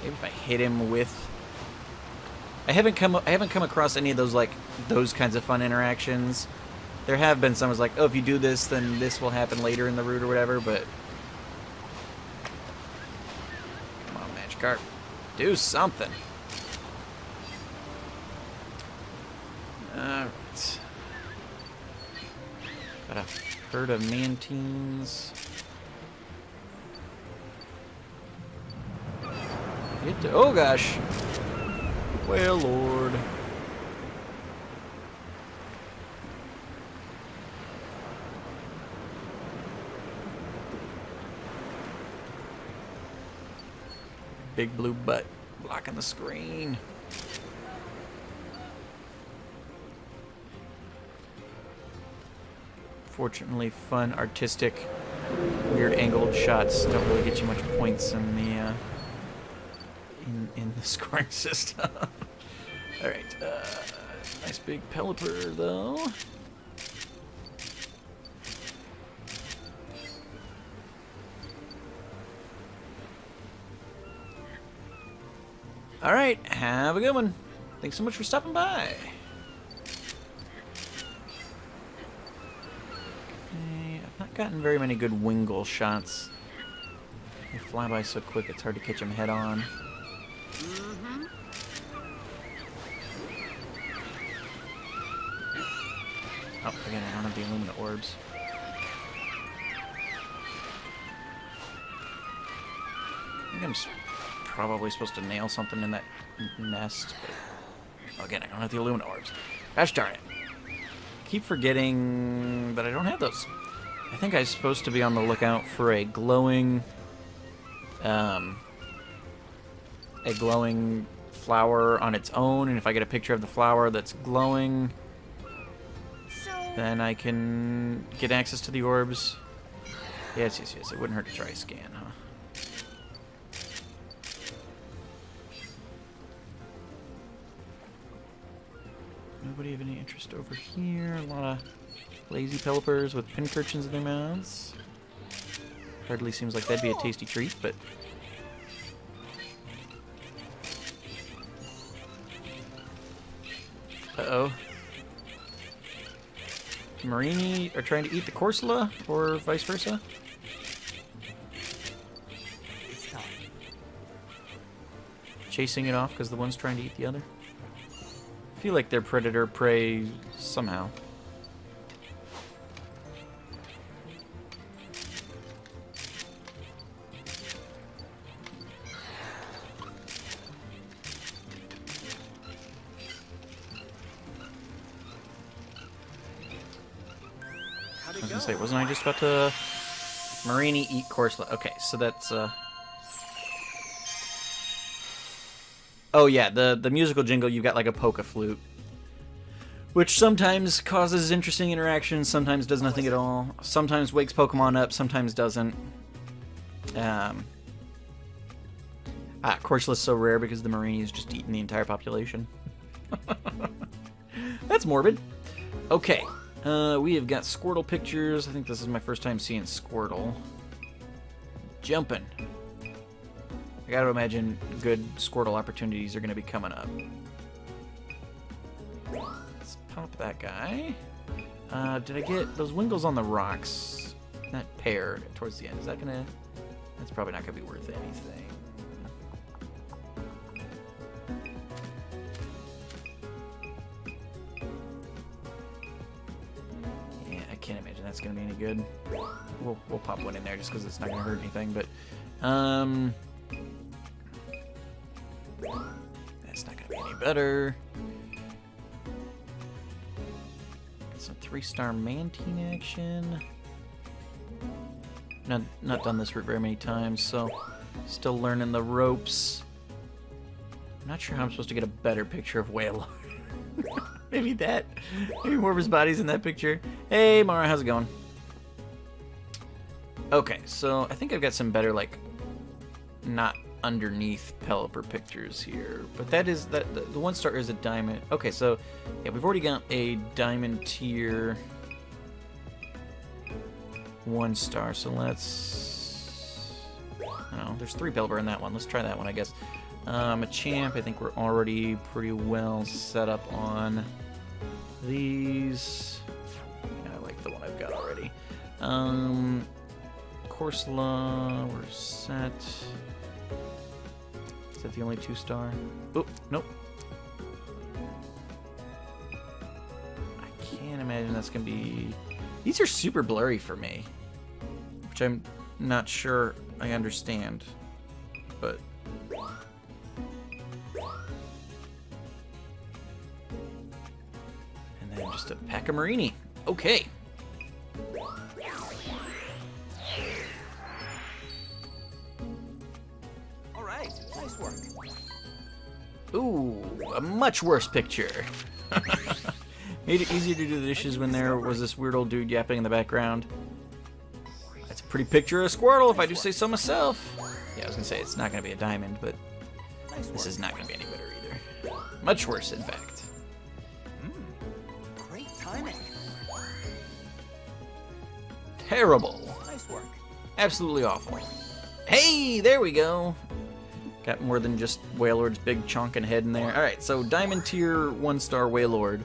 Maybe if I hit him with... I haven't come across any of those those kinds of fun interactions. There have been some, it's like, oh, if you do this, then this will happen later in the route or whatever, but... Come on, Magikarp. Do something. Alright. Got a herd of Mantines. Oh gosh. Well, Lord. Big blue butt blocking the screen. Fortunately, fun, artistic, weird angled shots don't really get you much points in the in the scoring system. All right, nice big Pelipper though. All right, have a good one. Thanks so much for stopping by. I've not gotten very many good Wingull shots. They fly by so quick, it's hard to catch them head on. Oh, again, I don't have the Illumina orbs. I think I'm probably supposed to nail something in that nest, but again, I don't have the Illumina orbs. Gosh darn it. Keep forgetting that I don't have those. I think I'm supposed to be on the lookout for a glowing flower on its own, and if I get a picture of the flower that's glowing, then I can get access to the orbs. Yes, yes, yes. It wouldn't hurt to try a scan, huh? Anybody have any interest over here? A lot of lazy pelipers with pincurchins in their mouths. Hardly seems like that'd be a tasty treat, but... Uh-oh. Marini are trying to eat the Corsola, or vice versa? It's time. Chasing it off because the one's trying to eat the other? I feel like they're predator-prey somehow. I was gonna say, wasn't I just about to Marini eat Corsola? Okay, so that's oh yeah, the musical jingle, you've got like a polka flute, which sometimes causes interesting interactions, sometimes does nothing at all, sometimes wakes Pokemon up, sometimes doesn't. Corsola's so rare because the Marini is just eating the entire population. That's morbid. Okay. We have got Squirtle pictures. I think this is my first time seeing Squirtle. Jumping. I gotta imagine good Squirtle opportunities are gonna be coming up. Let's pop that guy. Did I get those Wingles on the rocks? Not paired towards the end. Is that gonna... That's probably not gonna be worth anything. Can't imagine that's gonna be any good. We'll pop one in there just because it's not gonna hurt anything, but that's not gonna be any better. Got some 3-star Mantine action. Not done this route very many times, so still learning the ropes. I'm not sure how I'm supposed to get a better picture of Whale. Maybe that. Maybe more of his body's in that picture. Hey, Mara, how's it going? Okay, so I think I've got some better, like, not underneath Pelipper pictures here. But that is, the 1-star is a diamond. Okay, so, yeah, we've already got a diamond tier 1-star, so let's... Oh, there's 3 Pelipper in that one. Let's try that one, I guess. A champ, I think we're already pretty well set up on these. Yeah, I like the one I've got already. Corsola, we're set. Is that the only 2-star? Oh, nope. I can't imagine that's gonna be... These are super blurry for me, which I'm not sure I understand, but... Just a pack of Marini. Okay. All right, nice work. Ooh, a much worse picture. Made it easier to do the dishes when there was this weird old dude yapping in the background. That's a pretty picture of Squirtle, if I do say so myself. Yeah, I was gonna say it's not gonna be a diamond, but this is not gonna be any better either. Much worse, in fact. Terrible. Nice work. Absolutely awful. Hey, there we go. Got more than just Wailord's big chonkin' head in there. Alright, so Diamond Tier 1-star Wailord.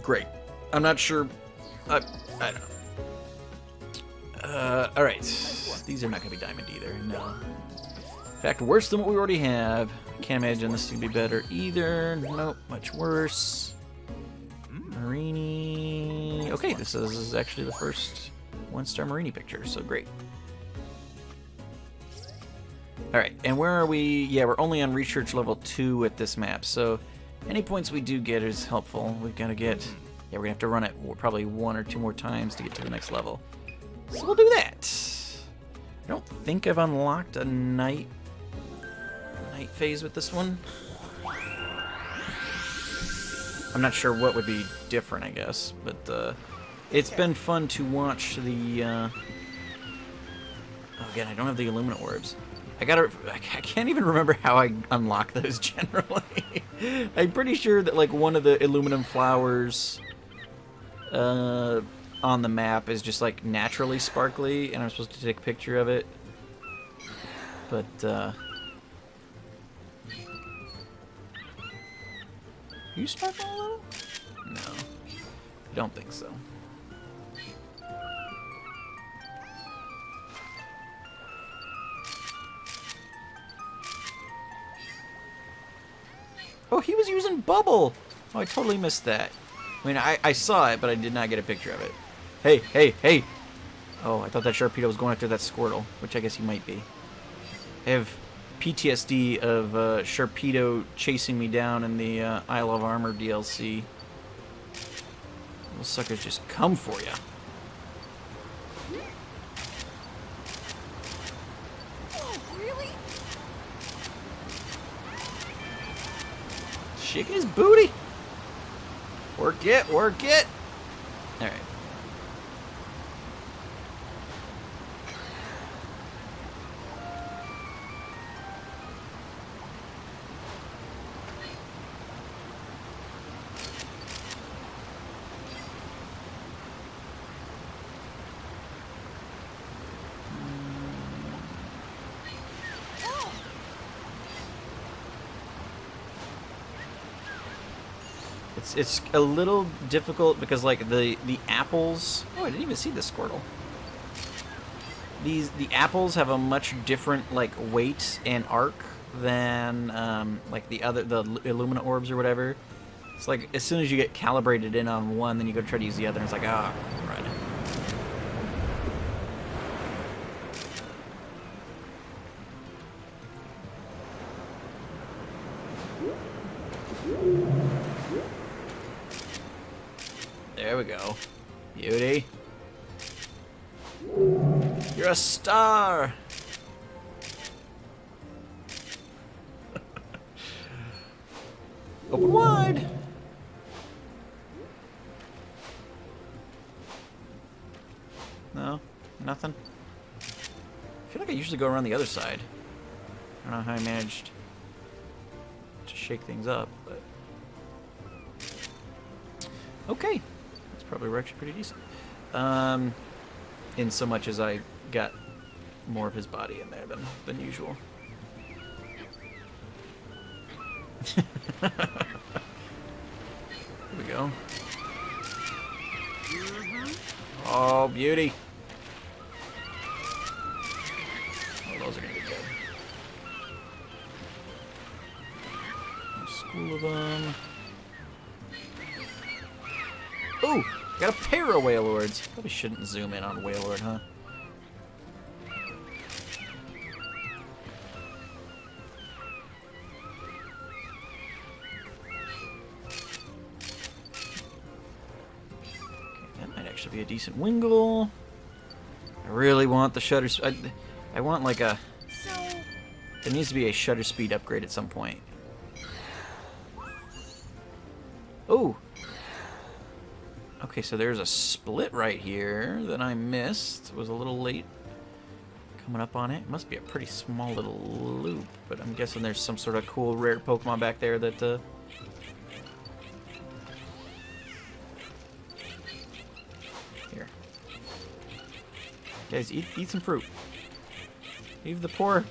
Great. I'm not sure... I don't know. Alright. These are not going to be Diamond either, no. In fact, worse than what we already have. Can't imagine this would be better either. Nope, much worse. Marini. Okay, this is actually the first 1-star Marini picture, so great. Alright, and where are we? Yeah, we're only on research level 2 at this map, so any points we do get is helpful. We've got to get... Yeah, we're going to have to run it probably 1 or 2 more times to get to the next level. So we'll do that. I don't think I've unlocked a night phase with this one. I'm not sure what would be different, I guess, but it's been fun to watch the... Oh, again, I don't have the Illumina Orbs. I can't even remember how I unlock those generally. I'm pretty sure that like one of the aluminum flowers on the map is just like naturally sparkly, and I'm supposed to take a picture of it. But are you sparkling a little? No, I don't think so. Oh, he was using bubble! Oh, I totally missed that. I mean, I saw it, but I did not get a picture of it. Hey, hey, hey! Oh, I thought that Sharpedo was going after that Squirtle, which I guess he might be. I have PTSD of Sharpedo chasing me down in the Isle of Armor DLC. Those suckers just come for ya. Shaking his booty. Work it, work it. All right. It's a little difficult because like the apples. Oh, I didn't even see this Squirtle. The apples have a much different like weight and arc than like the Illumina orbs or whatever. It's like as soon as you get calibrated in on one, then you go try to use the other, and it's like ah, crud. There we go. Beauty. You're a star! Open wide! No? Nothing? I feel like I usually go around the other side. I don't know how I managed to shake things up, but... Okay. Probably actually pretty decent. In so much as I got more of his body in there than usual. Here we go. Oh, beauty. Oh, those are gonna be good. A school of them. Ooh! Got a pair of Wailords. Probably shouldn't zoom in on Wailord, huh? Okay, that might actually be a decent Wingull. I really want the shutter. I want like a. There needs to be a shutter speed upgrade at some point. Ooh. Okay, so there's a split right here that I missed. Was a little late coming up on it. It must be a pretty small little loop, but I'm guessing there's some sort of cool rare Pokemon back there that here. Guys, eat some fruit. Leave the poor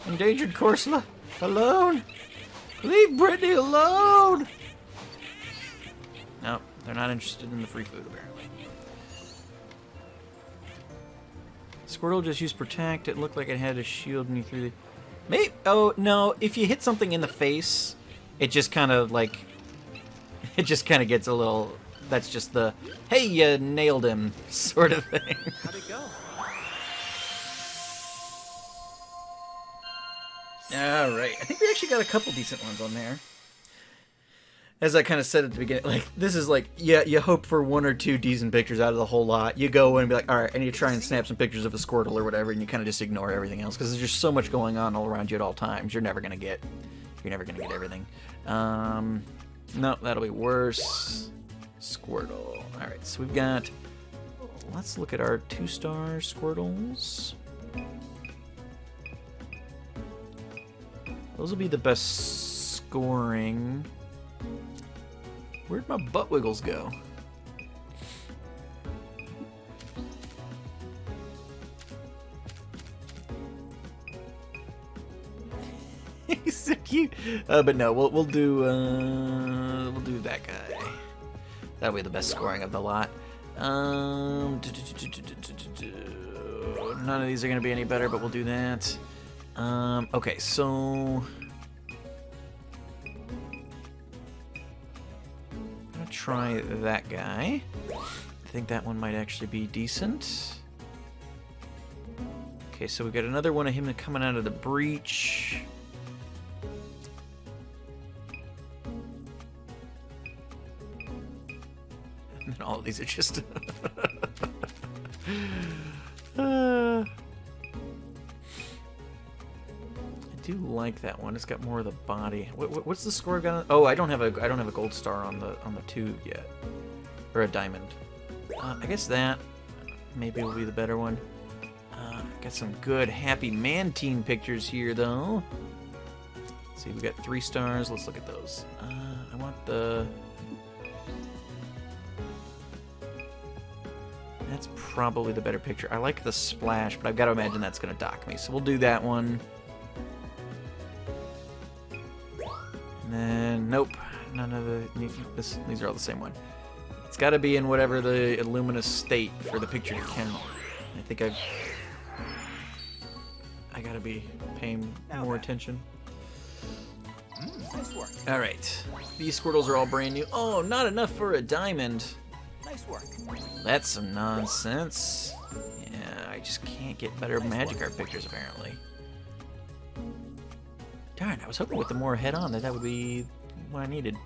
endangered Corsola alone. Leave Brittany alone. Nope. They're not interested in the free food, apparently. Squirtle just used Protect. It looked like it had a shield me through the... Maybe... Oh, no. If you hit something in the face, it just kind of, like... It just kind of gets a little... That's just the, hey, you nailed him sort of thing. How'd it go? Alright. I think we actually got a couple decent ones on there. As I kind of said at the beginning, like, this is like, yeah, you hope for one or two decent pictures out of the whole lot. You go in and be like, alright, I need to try and snap some pictures of a Squirtle or whatever, and you kind of just ignore everything else, because there's just so much going on all around you at all times. You're never going to get everything. No, that'll be worse. Squirtle. Alright, so we've got, let's look at our 2-star Squirtles. Those will be the best scoring. Where'd my butt wiggles go? He's so cute. But no, we'll do that guy. That'll be the best scoring of the lot. None of these are gonna be any better, but we'll do that. Okay, so I'm gonna try that guy. I think that one might actually be decent. Okay, so we got another one of him coming out of the breach. And all of these are just I do like that one. It's got more of the body. What's the score I've got? Oh, I don't have a gold star on the tube yet, or a diamond. I guess that maybe will be the better one. Got some good happy man teen pictures here though. Let's see, we got 3 stars. Let's look at those. I want the. That's probably the better picture. I like the splash, but I've got to imagine that's going to dock me. So we'll do that one. And then, nope. None of the... These are all the same one. It's got to be in whatever the luminous state for the picture to count. I think I got to be paying more attention. Nice work. All right. These Squirtles are all brand new. Oh, not enough for a diamond. Nice work. That's some nonsense. Yeah, I just can't get better Magikarp pictures, apparently. Darn, I was hoping with the more head-on that would be what I needed.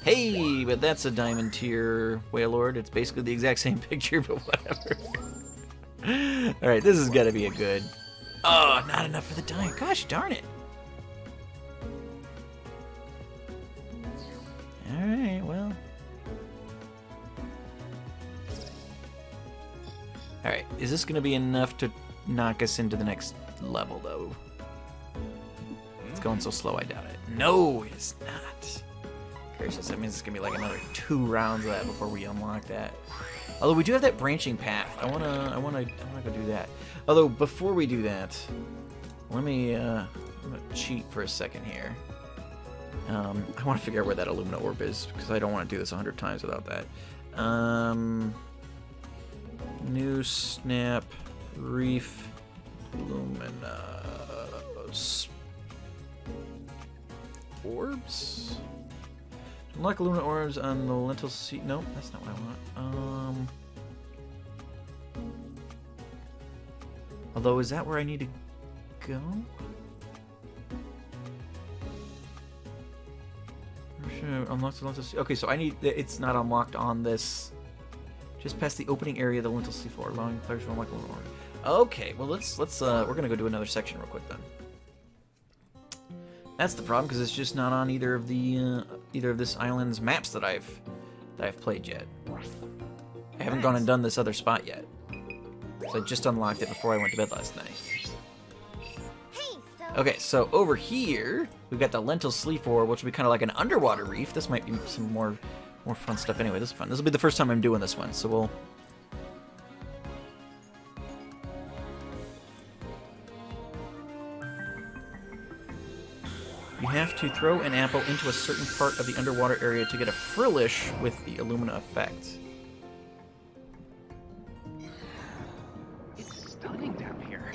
Hey, but that's a diamond tier Wailord. It's basically the exact same picture, but whatever. Alright, this has got to be a good... Oh, not enough for the diamond. Gosh darn it. Alright, well... Alright, is this going to be enough to knock us into the next level, though? It's going so slow, I doubt it. No, it is not. Gracious, that means it's going to be like another 2 rounds of that before we unlock that. Although we do have that branching path. I wanna go do that. Although, before we do that, let me, I'm going to cheat for a second here. I want to figure out where that Illumina Orb is, because I don't want to do this 100 times without that. New Snap, Reef, Illumina, Orbs? Unlock Illumina Orbs on the Lentil Sea. Nope, that's not what I want. Although, is that where I need to go? Unlock the Lentil Sea. Okay, so I need. It's not unlocked on this. Just past the opening area of the Lentil Sea floor, allowing players to unlock Illumina Orb. Okay, well let's we're gonna go do another section real quick then. That's the problem, because it's just not on either of this island's maps that I've played yet. I haven't gone and done this other spot yet. So I just unlocked it before I went to bed last night. Okay, so over here we've got the Lentil Sea Floor, which will be kind of like an underwater reef. This might be some more fun stuff anyway. This is fun. This will be the first time I'm doing this one, so we'll... You have to throw an apple into a certain part of the underwater area to get a frillish with the Illumina effect. It's stunning down here.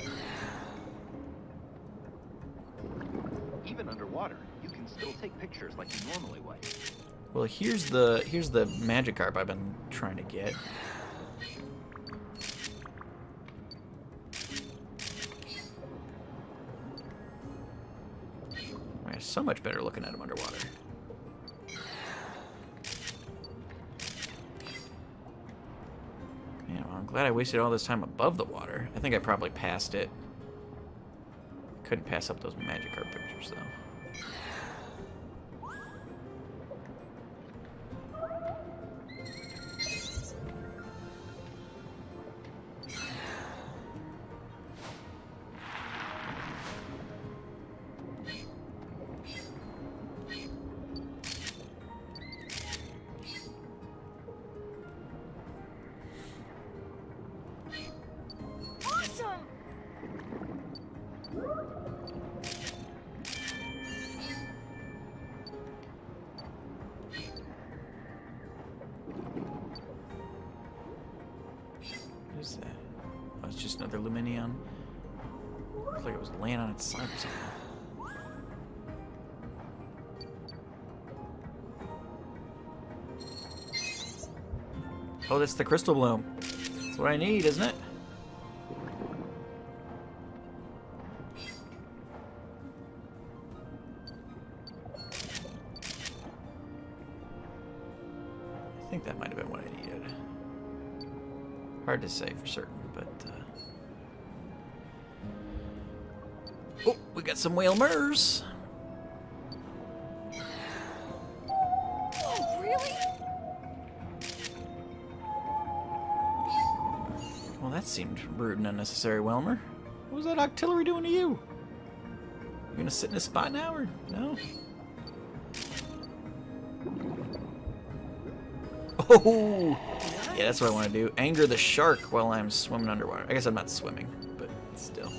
Even underwater, you can still take pictures like you normally would. Well, here's the Magikarp I've been trying to get. So much better looking at him underwater. Yeah, well, I'm glad I wasted all this time above the water. I think I probably passed it. Couldn't pass up those Magikarp pictures, though. Who's that? Oh, it's just another Luminion. Looks like it was laying on its side or something. Oh, that's the crystal bloom. That's what I need, isn't it? I think that might have been what I needed. Hard to say for certain, but... Oh, we got some whale mers. Oh, really? Well, that seemed rude and unnecessary, Welmer. What was that artillery doing to you? You gonna sit in a spot now, or no? Oh! Yeah, that's what I want to do. Anger the shark while I'm swimming underwater. I guess I'm not swimming, but still.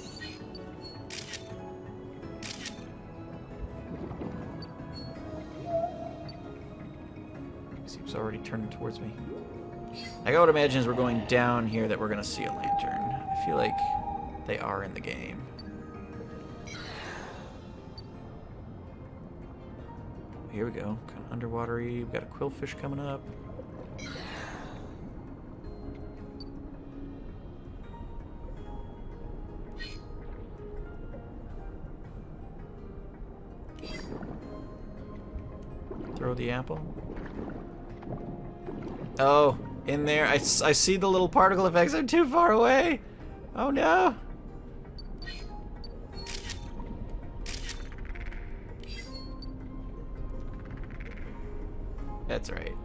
Seems already turning towards me. I would imagine as we're going down here that we're going to see a lantern. I feel like they are in the game. Here we go. Kind of underwatery. We've got a quillfish coming up. Throw the apple. Oh, in there. I see the little particle effects. I'm too far away. Oh no. That's right.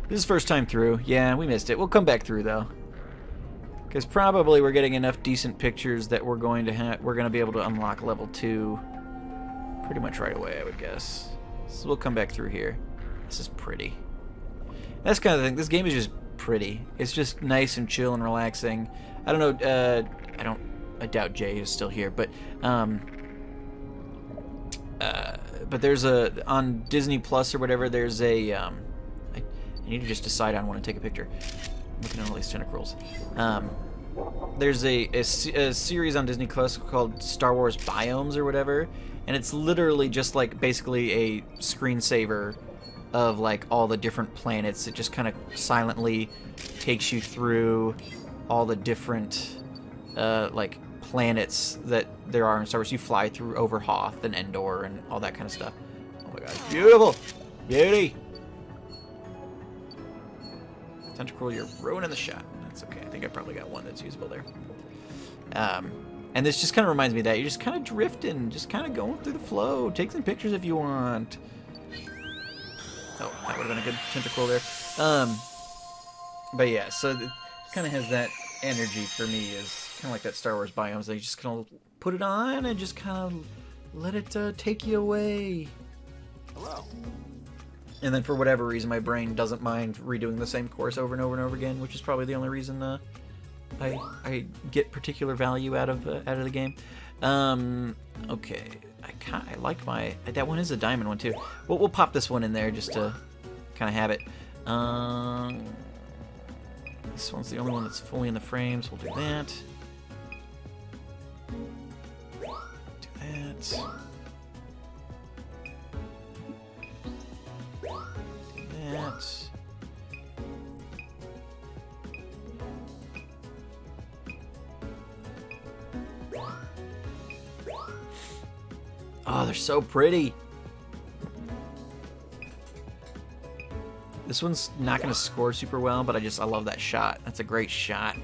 This is first time through. Yeah, we missed it. We'll come back through though. Because probably we're getting enough decent pictures that we're going to be able to unlock level 2 pretty much right away, I would guess. So we'll come back through here. This is pretty. That's kind of the thing. This game is just pretty. It's just nice and chill and relaxing. I don't know. I doubt Jay is still here, but there's on Disney Plus or whatever. There's a I need to just decide I want to take a picture. I'm looking at all these tentacles. There's a series on Disney Plus called Star Wars Biomes or whatever, and it's literally just like basically a screensaver of like all the different planets. It just kind of silently takes you through all the different like planets that there are in Star Wars. You fly through over Hoth and Endor and all that kind of stuff. Oh my gosh, beautiful! Beauty! Tentacle, you're ruining the shot. That's okay. I think I probably got one that's usable there. And this just kind of reminds me of that. You're just kind of drifting, just kind of going through the flow. Take some pictures if you want. Oh, that would have been a good tentacle there. But yeah, so it kind of has that energy for me, is kind of like that Star Wars Biomes. They just kind of put it on and just kind of let it take you away. Hello. And then for whatever reason, my brain doesn't mind redoing the same course over and over and over again, which is probably the only reason I get particular value out of the game. Okay, I like that one is a diamond one too. We'll pop this one in there just to kind of have it. This one's the only one that's fully in the frame, so we'll do that. Do that. That. Oh, they're so pretty. This one's not going to score super well, but I love that shot. That's a great shot.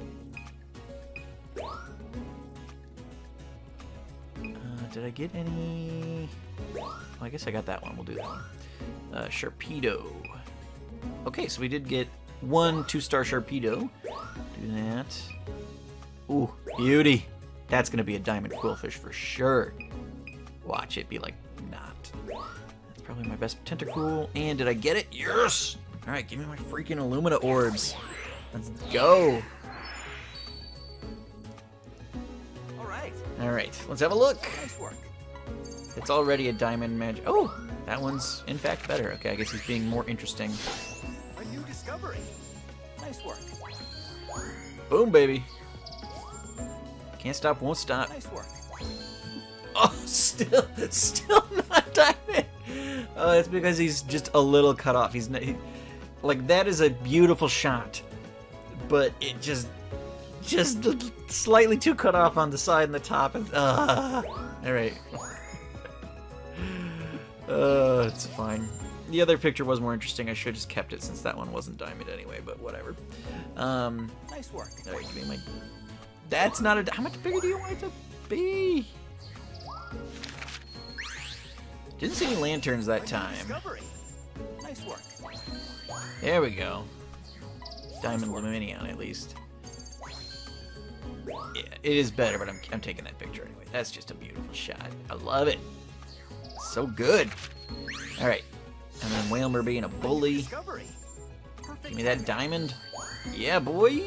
Did I get any? Well, I guess I got that one. We'll do that one. Sharpedo. Okay, so we did get one 2-star Sharpedo. Do that. Ooh, beauty. That's going to be a diamond quillfish for sure. Watch it be like not. That's probably my best tentacle. And did I get it? Yes! Alright, give me my freaking Illumina orbs. Let's go. Alright, let's have a look. Nice work. It's already a diamond magic. Oh, that one's in fact better. Okay, I guess he's being more interesting. A new discovery. Nice work. Boom, baby. Can't stop, won't stop. Nice work. Oh, still not diamond. Oh, it's because he's just a little cut off. He's not, like, that is a beautiful shot, but it just slightly too cut off on the side and the top. And all right. It's fine. The other picture was more interesting. I should have just kept it since that one wasn't diamond anyway, but whatever. Nice work. All right, give me my... That's not a... How much bigger do you want it to be? Didn't see any lanterns that time. Discovery. Nice work. There we go. Diamond Luminion, at least. Yeah, it is better, but I'm taking that picture anyway. That's just a beautiful shot. I love it. So good. All right. And then Whalmer being a bully. Discovery. Give me that diamond. Yeah, boy.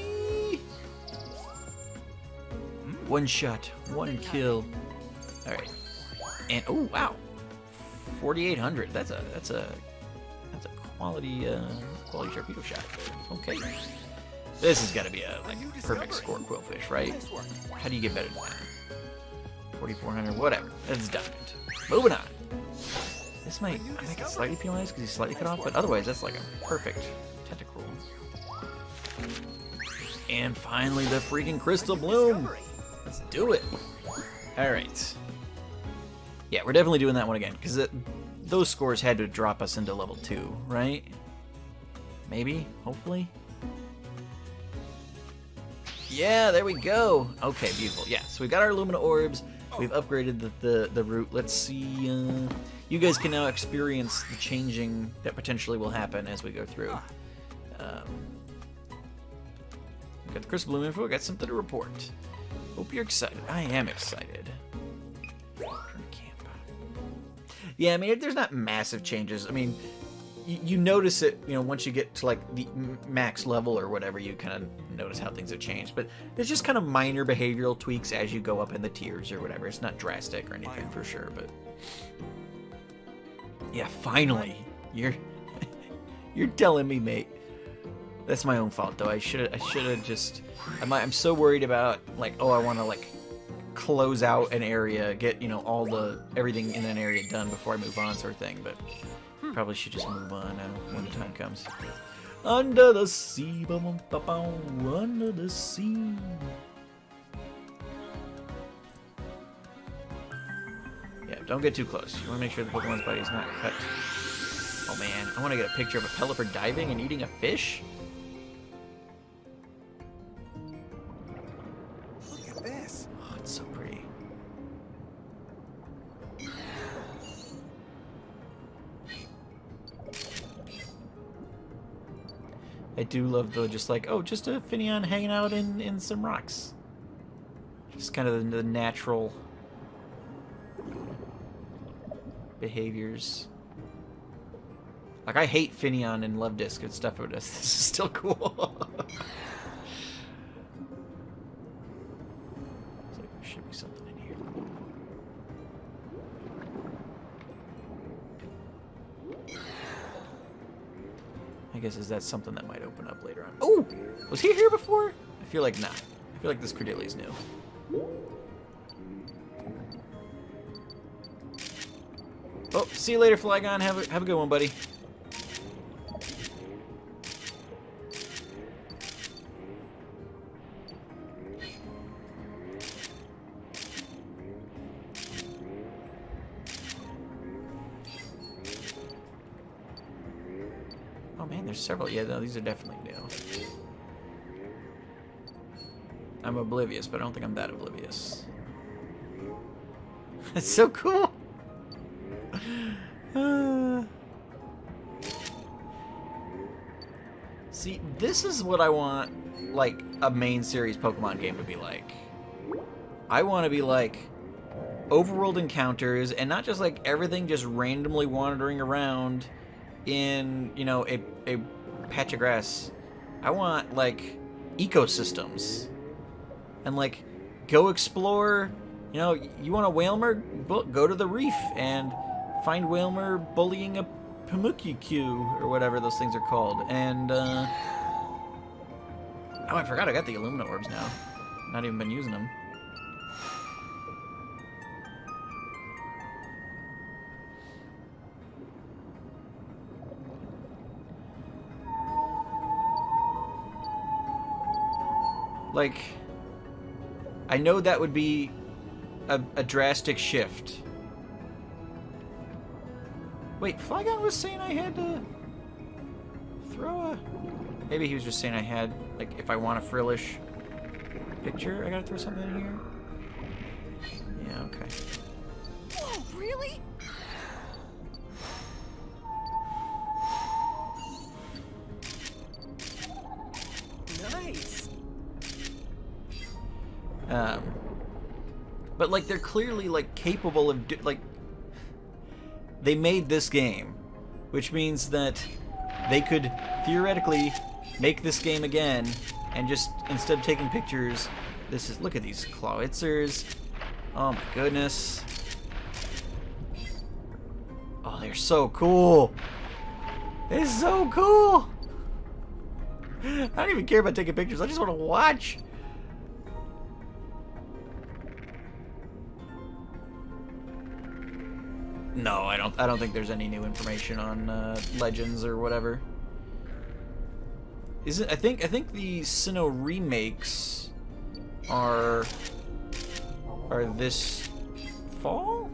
One shot, one kill. All right. And oh wow, 4,800. That's a quality torpedo shot. Okay. This has got to be a perfect score quillfish, right? How do you get better than that? 4,400. Whatever. That's diamond. Moving on. This might make it slightly penalized because he's slightly cut off, but otherwise that's like a perfect tentacle. And finally, the freaking crystal bloom. Let's do it. All right. Yeah, we're definitely doing that one again because those scores had to drop us into level 2, right? Maybe, hopefully. Yeah, there we go. Okay, beautiful. Yeah, so we got our Lumina orbs. We've upgraded the route. Let's see. You guys can now experience the changing that potentially will happen as we go through. Got the crystal bloom info. Got something to report. Hope you're excited. I am excited. Return to camp. Yeah, I mean, there's not massive changes. I mean, you notice it, you know, once you get to like the max level or whatever, you kind of notice how things have changed. But there's just kind of minor behavioral tweaks as you go up in the tiers or whatever. It's not drastic or anything for sure, but yeah, finally, you're telling me, mate. That's my own fault, though. I should have just. I'm so worried about like, oh, I want to like close out an area, get everything in an area done before I move on, sort of thing. But probably should just move on when the time comes. Under the sea, under the sea. Yeah, don't get too close. You want to make sure the Pokemon's body is not cut. Oh man, I want to get a picture of a Pelipper diving and eating a fish. Look at this. Oh, it's so pretty. I do love the just a Finneon hanging out in some rocks. Just kind of the natural behaviors. Like, I hate Finneon and Love Disc and stuff, but this is still cool. Looks like there should be something in here. I guess is that something that might open up later on. Oh! Was he here before? I feel like not. I feel like this Cordelia's new. Oh, see you later, Flygon. Have a good one, buddy. Oh man, there's several. Yeah, no, these are definitely new. I'm oblivious, but I don't think I'm that oblivious. It's so cool. See, this is what I want, like, a main series Pokemon game to be like. I want to be like overworld encounters, and not just like everything just randomly wandering around in, you know, a patch of grass. I want like ecosystems, and like go explore. You know, you want a Whalmer? Go to the reef and find Whalmer bullying a Pumukikyu or whatever those things are called, and Oh, I forgot I got the Illumina orbs now. Not even been using them. Like, I know that would be a drastic shift. Wait, Flygon was saying I had to throw a... Maybe he was just saying I had, like, if I want a frillish picture, I gotta throw something in here? Yeah, okay. Whoa, really? Nice. But, like, they're clearly, like, capable of, like... They made this game, which means that they could theoretically make this game again and just, instead of taking pictures, this is, look at these Clawitzers. Oh my goodness. Oh, they're so cool. It's so cool. I don't even care about taking pictures. I just want to watch. No, I don't think there's any new information on Legends or whatever. Is it? I think the Sinnoh remakes are this fall.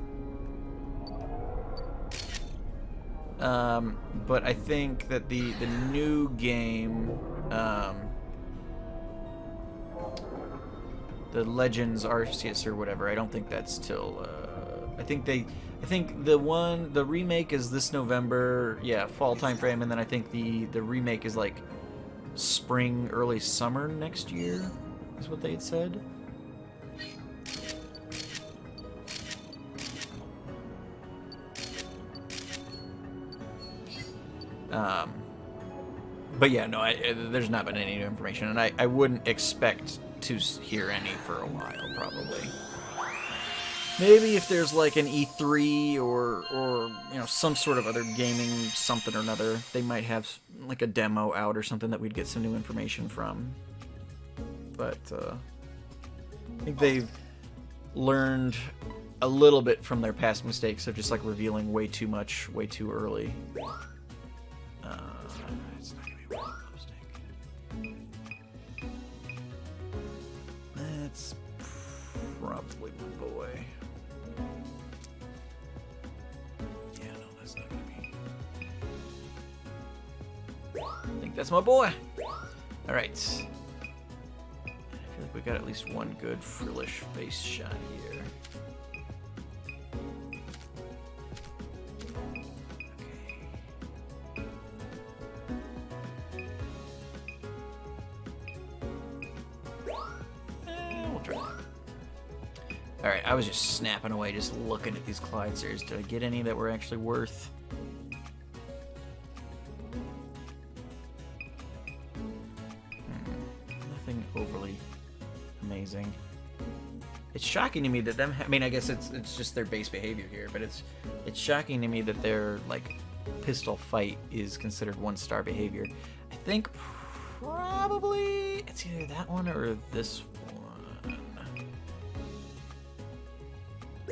But I think that the new game, the Legends Arceus or whatever, I don't think that's till. I think the remake is this November, yeah, fall time frame, and then I think the remake is like spring, early summer next year, is what they had said. But yeah, no, there's not been any new information, and I wouldn't expect to hear any for a while, probably. Maybe if there's like an E3 or you know, some sort of other gaming something or another, they might have like a demo out or something that we'd get some new information from. But I think they've learned a little bit from their past mistakes of just like revealing way too much, way too early. It's not gonna be one mistake. That's probably my boy. Yeah, no, that's not gonna be. I think that's my boy. All right. I feel like we got at least one good frillish face shot here. Alright, I was just snapping away, just looking at these Clydesers. Did I get any that were actually worth? Nothing overly amazing. It's shocking to me that them... I mean, I guess it's just their base behavior here, but it's shocking to me that their, like, pistol fight is considered 1-star behavior. I think probably it's either that one or this one.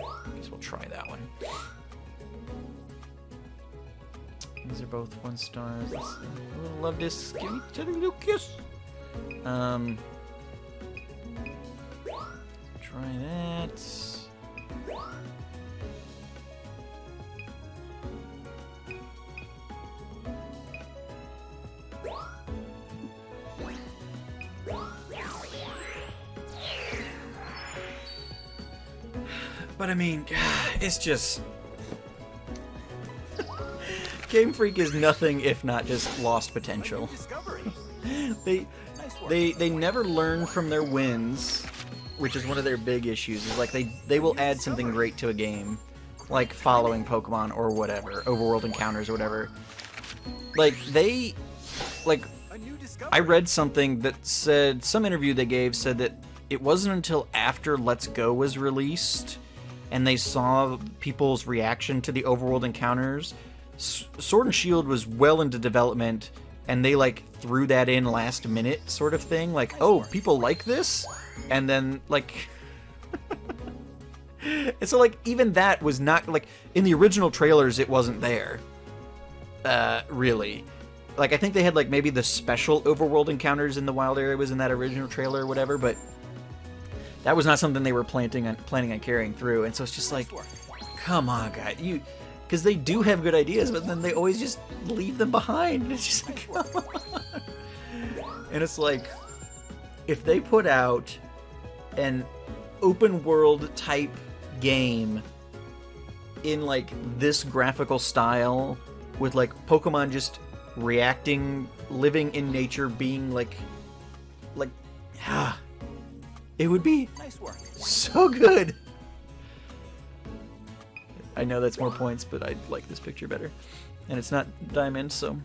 I guess we'll try that one. These are both 1 stars. Let's love this. Give each other a little kiss. Try that. But I mean, it's just... Game Freak is nothing if not just lost potential. They never learn from their wins, which is one of their big issues. Is like they will add something great to a game, like following Pokemon or whatever, overworld encounters or whatever. I read something that said, some interview they gave said that it wasn't until after Let's Go was released and they saw people's reaction to the overworld encounters. Sword and Shield was well into development, and they like threw that in last minute sort of thing, like, oh, people like this, and then like and so like even that was not like in the original trailers, it wasn't there really. Like I think they had like maybe the special overworld encounters in the wild area was in that original trailer or whatever, but that was not something they were planning on carrying through. And so it's just like, come on, guys, because they do have good ideas, but then they always just leave them behind. And it's just like, come on. And it's like, if they put out an open world type game in like this graphical style with like Pokemon just reacting, living in nature, being like it would be Nice work. so good. I know that's more points, but I like this picture better. And it's not diamond, so...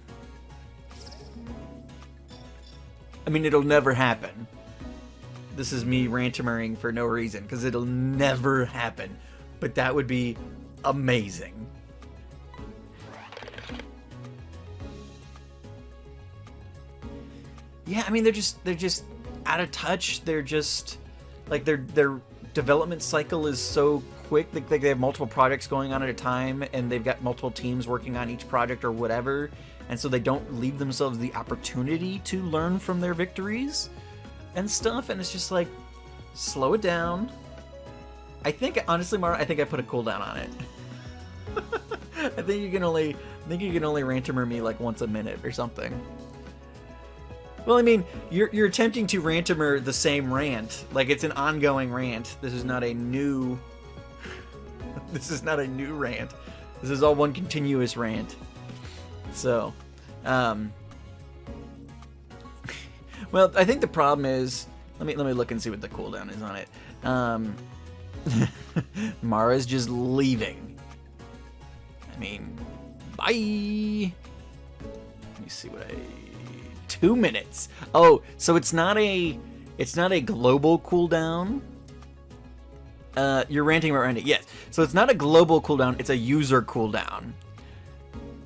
I mean, it'll never happen. This is me rantimering for no reason, because it'll never happen. But that would be amazing. Yeah, I mean, they're just out of touch. They're just... like, their development cycle is so quick. Like they have multiple projects going on at a time, and they've got multiple teams working on each project or whatever, and so they don't leave themselves the opportunity to learn from their victories and stuff. And it's just like, slow it down. I think, honestly, Mara, I think I put a cooldown on it. I think you can only rantimer me like once a minute or something. Well, I mean, you're attempting to rantimer the same rant. Like, it's an ongoing rant. This is not a new... this is not a new rant. This is all one continuous rant. So, well, I think the problem is... Let me look and see what the cooldown is on it. Mara's just leaving. I mean, bye! Let me see what I... 2 minutes. Oh, so it's not a global cooldown. You're ranting around it. Yes. So it's not a global cooldown, it's a user cooldown.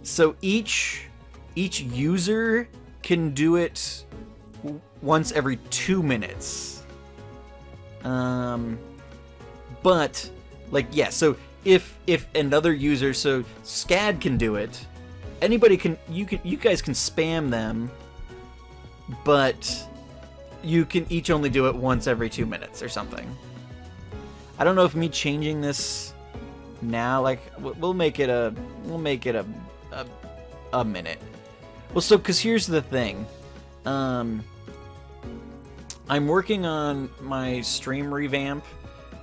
So each user can do it once every 2 minutes. But like, yeah, so if another user, so Scad can do it, anybody can, you guys can spam them, but you can each only do it once every 2 minutes or something. I don't know if me changing this now, like, we'll make it a minute. Well, so, because here's the thing. I'm working on my stream revamp.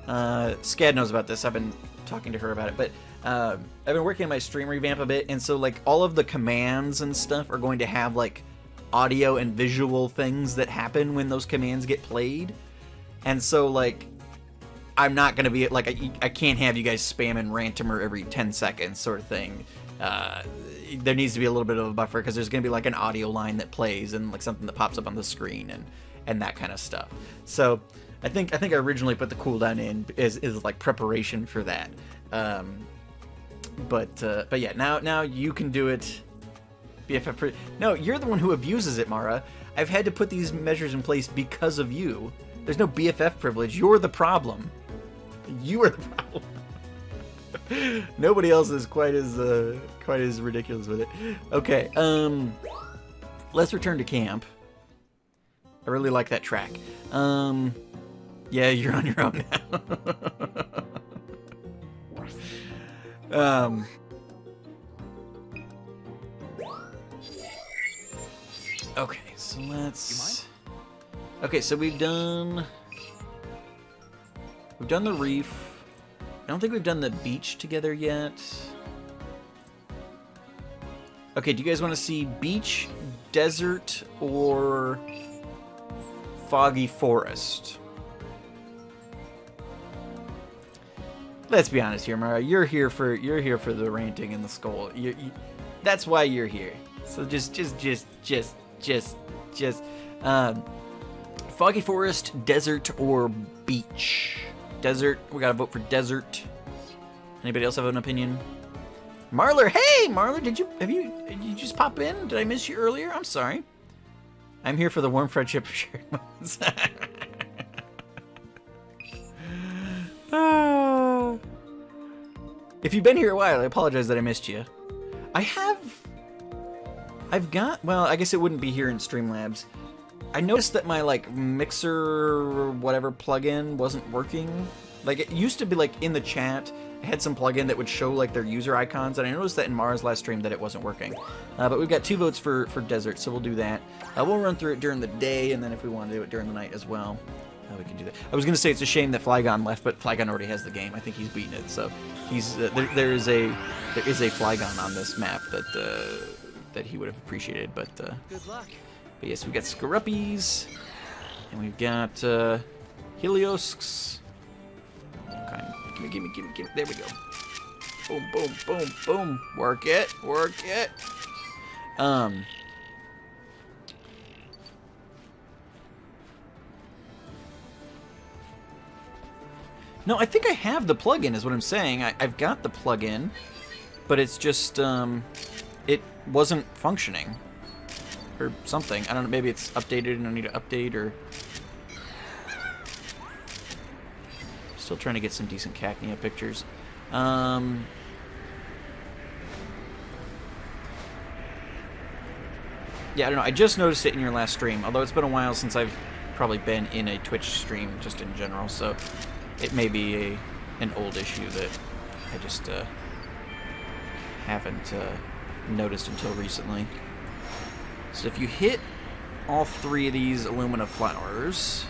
Scad knows about this. I've been talking to her about it, but I've been working on my stream revamp a bit, and so, like, all of the commands and stuff are going to have, like, audio and visual things that happen when those commands get played. And so, like, I'm not gonna be like, I can't have you guys spamming rantimer every 10 seconds sort of thing. There needs to be a little bit of a buffer, because there's gonna be like an audio line that plays and like something that pops up on the screen and that kind of stuff. So I think I originally put the cooldown in is like preparation for that. But yeah, now you can do it. BFF. No, you're the one who abuses it, Mara. I've had to put these measures in place because of you. There's no BFF privilege. You're the problem. You are the problem. Nobody else is quite as ridiculous with it. Okay, let's return to camp. I really like that track. Yeah, you're on your own now. Okay, so let's... Okay, so we've done the reef. I don't think we've done the beach together yet. Okay, do you guys want to see beach, desert, or foggy forest? Let's be honest here, Mara. You're here for the ranting and the skull. That's why you're here. So just foggy forest, desert, or beach. Desert. We gotta vote for desert. Anybody else have an opinion? Marler, hey, Marler, did you just pop in? Did I miss you earlier? I'm sorry. I'm here for the warm friendship shared moments. If you've been here a while, I apologize that I missed you. Well, I guess it wouldn't be here in Streamlabs. I noticed that my, like, mixer whatever plugin wasn't working. Like, it used to be, like, in the chat, I had some plugin that would show, like, their user icons, and I noticed that in Mara's last stream that it wasn't working. But we've got 2 votes for Desert, so we'll do that. We'll run through it during the day, and then if we want to do it during the night as well, we can do that. I was going to say it's a shame that Flygon left, but Flygon already has the game. I think he's beaten it, so he's there is a Flygon on this map that he would have appreciated, but Good luck. but yes, we got Scaruppies, and we've got Heliosks. Okay, gimme. There we go. Boom. Work it. No, I think I have the plugin, is what I'm saying. I've got the plugin, but it's just, it wasn't functioning. Or something. I don't know, maybe it's updated and I need to update, or... Still trying to get some decent Cacnea pictures. Yeah, I don't know, I just noticed it in your last stream, although it's been a while since I've probably been in a Twitch stream, just in general, so... It may be an old issue that I just haven't noticed until recently. So if you hit all 3 of these Illumina flowers,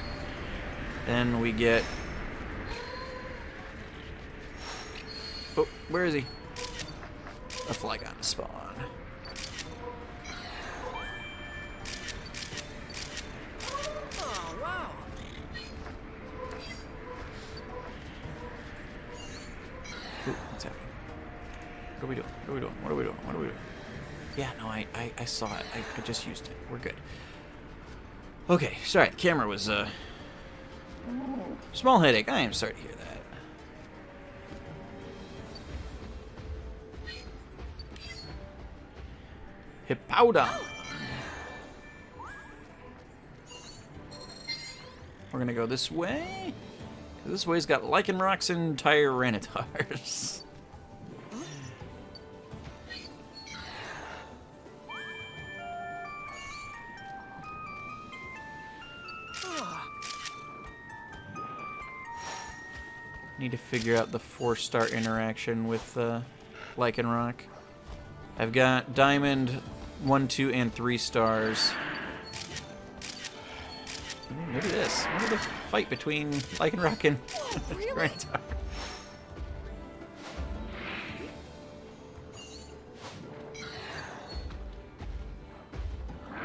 then we get... Oh, where is he? A Flygon to spawn. Oh, wow. Ooh, what's happening? What are we doing? Yeah, no, I saw it. I just used it. We're good. Okay, sorry, the camera was, small headache. I am sorry to hear that. Hippowdon. We're gonna go this way. This way's got Lycanrocs and Tyrannitars. Need to figure out the 4-star interaction with Lycanroc. I've got Diamond 1, 2, and 3 stars. Maybe this. Maybe the fight between Lycanroc and Tyranitar. I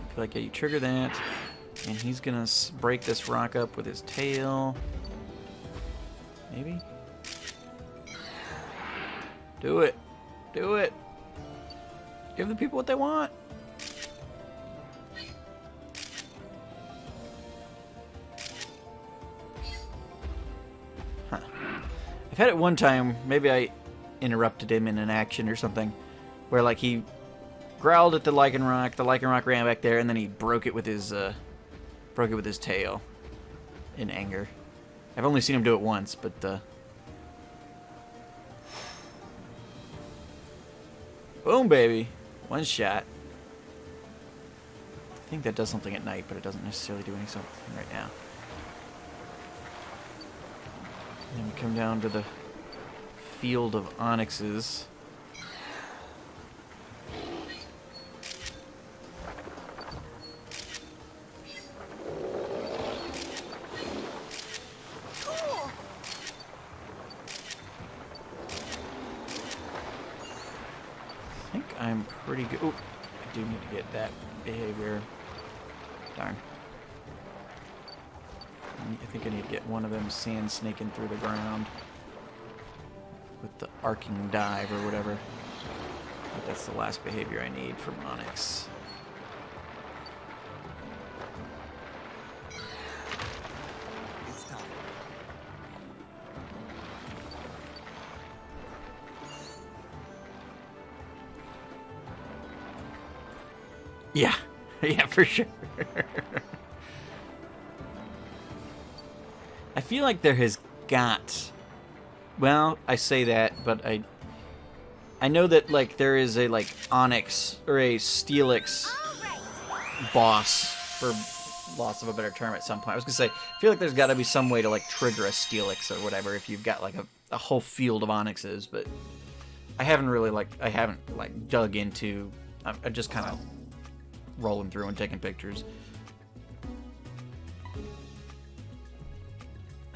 feel like, yeah, you trigger that, and he's gonna break this rock up with his tail. Maybe? Do it. Do it. Give the people what they want. Huh. I've had it one time, maybe I interrupted him in an action or something, where like he growled at the Lycanroc ran back there, and then he broke it with his tail in anger. I've only seen him do it once, but boom, baby. One shot. I think that does something at night, but it doesn't necessarily do anything right now. And then we come down to the field of onyxes. I think I'm pretty good. Oh, I do need to get that behavior. Darn. I think I need to get one of them sand snaking through the ground with the arcing dive or whatever. But that's the last behavior I need from Onyx. It's time. Yeah. Yeah, for sure. I feel like there has got... Well, I say that, but I know that, like, there is a, like, Onyx or a Steelix boss, for loss of a better term, at some point. I was gonna say, I feel like there's got to be some way to, like, trigger a Steelix or whatever if you've got, like, a whole field of Onyxes, but I haven't really, like, dug into... I'm just kind of rolling through and taking pictures.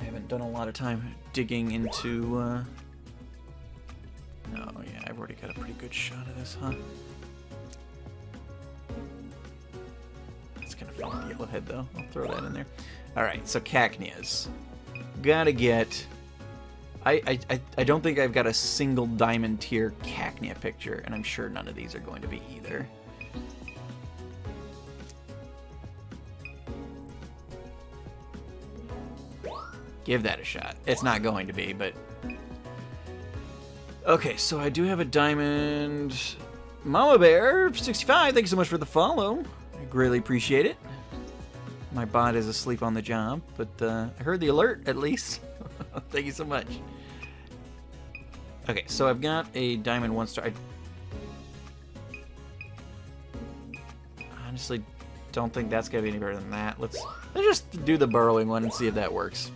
I haven't done a lot of time digging into, Oh, yeah, I've already got a pretty good shot of this, huh? It's kind of fun with the yellowhead, though. I'll throw that in there. Alright, so Cacneas. Gotta get... I don't think I've got a single diamond tier Cacnea picture, and I'm sure none of these are going to be either. Give that a shot. It's not going to be, but... Okay, so I do have a diamond... Mama Bear, 65, thank you so much for the follow. I greatly appreciate it. My bot is asleep on the job, but I heard the alert, at least. Thank you so much. Okay, so I've got a diamond 1-star. I honestly don't think that's gonna be any better than that. Let's just do the burrowing one and see if that works.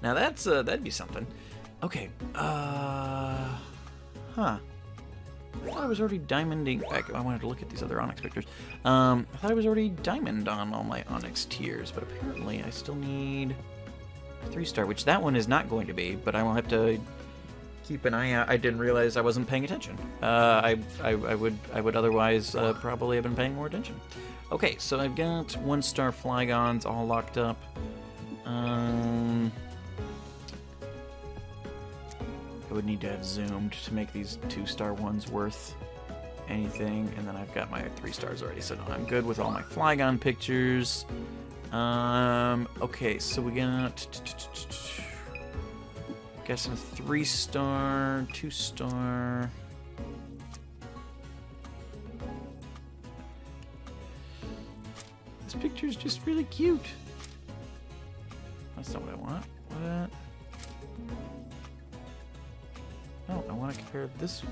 Now that's that'd be something. Okay. Huh. I thought I was already diamonding. I wanted to look at these other Onyx pictures. I thought I was already diamond on all my Onyx tiers, but apparently I still need a 3-star, which that one is not going to be, but I will have to keep an eye out. I didn't realize I wasn't paying attention. I would otherwise probably have been paying more attention. Okay, so I've got 1-star Flygons all locked up. I would need to have zoomed to make these 2-star ones worth anything, and then I've got my 3 stars already, so no, I'm good with all my Flygon pictures. Okay, so we got some 3-star, 2-star. This picture's just really cute. That's not what I want. What? No, I want to compare this.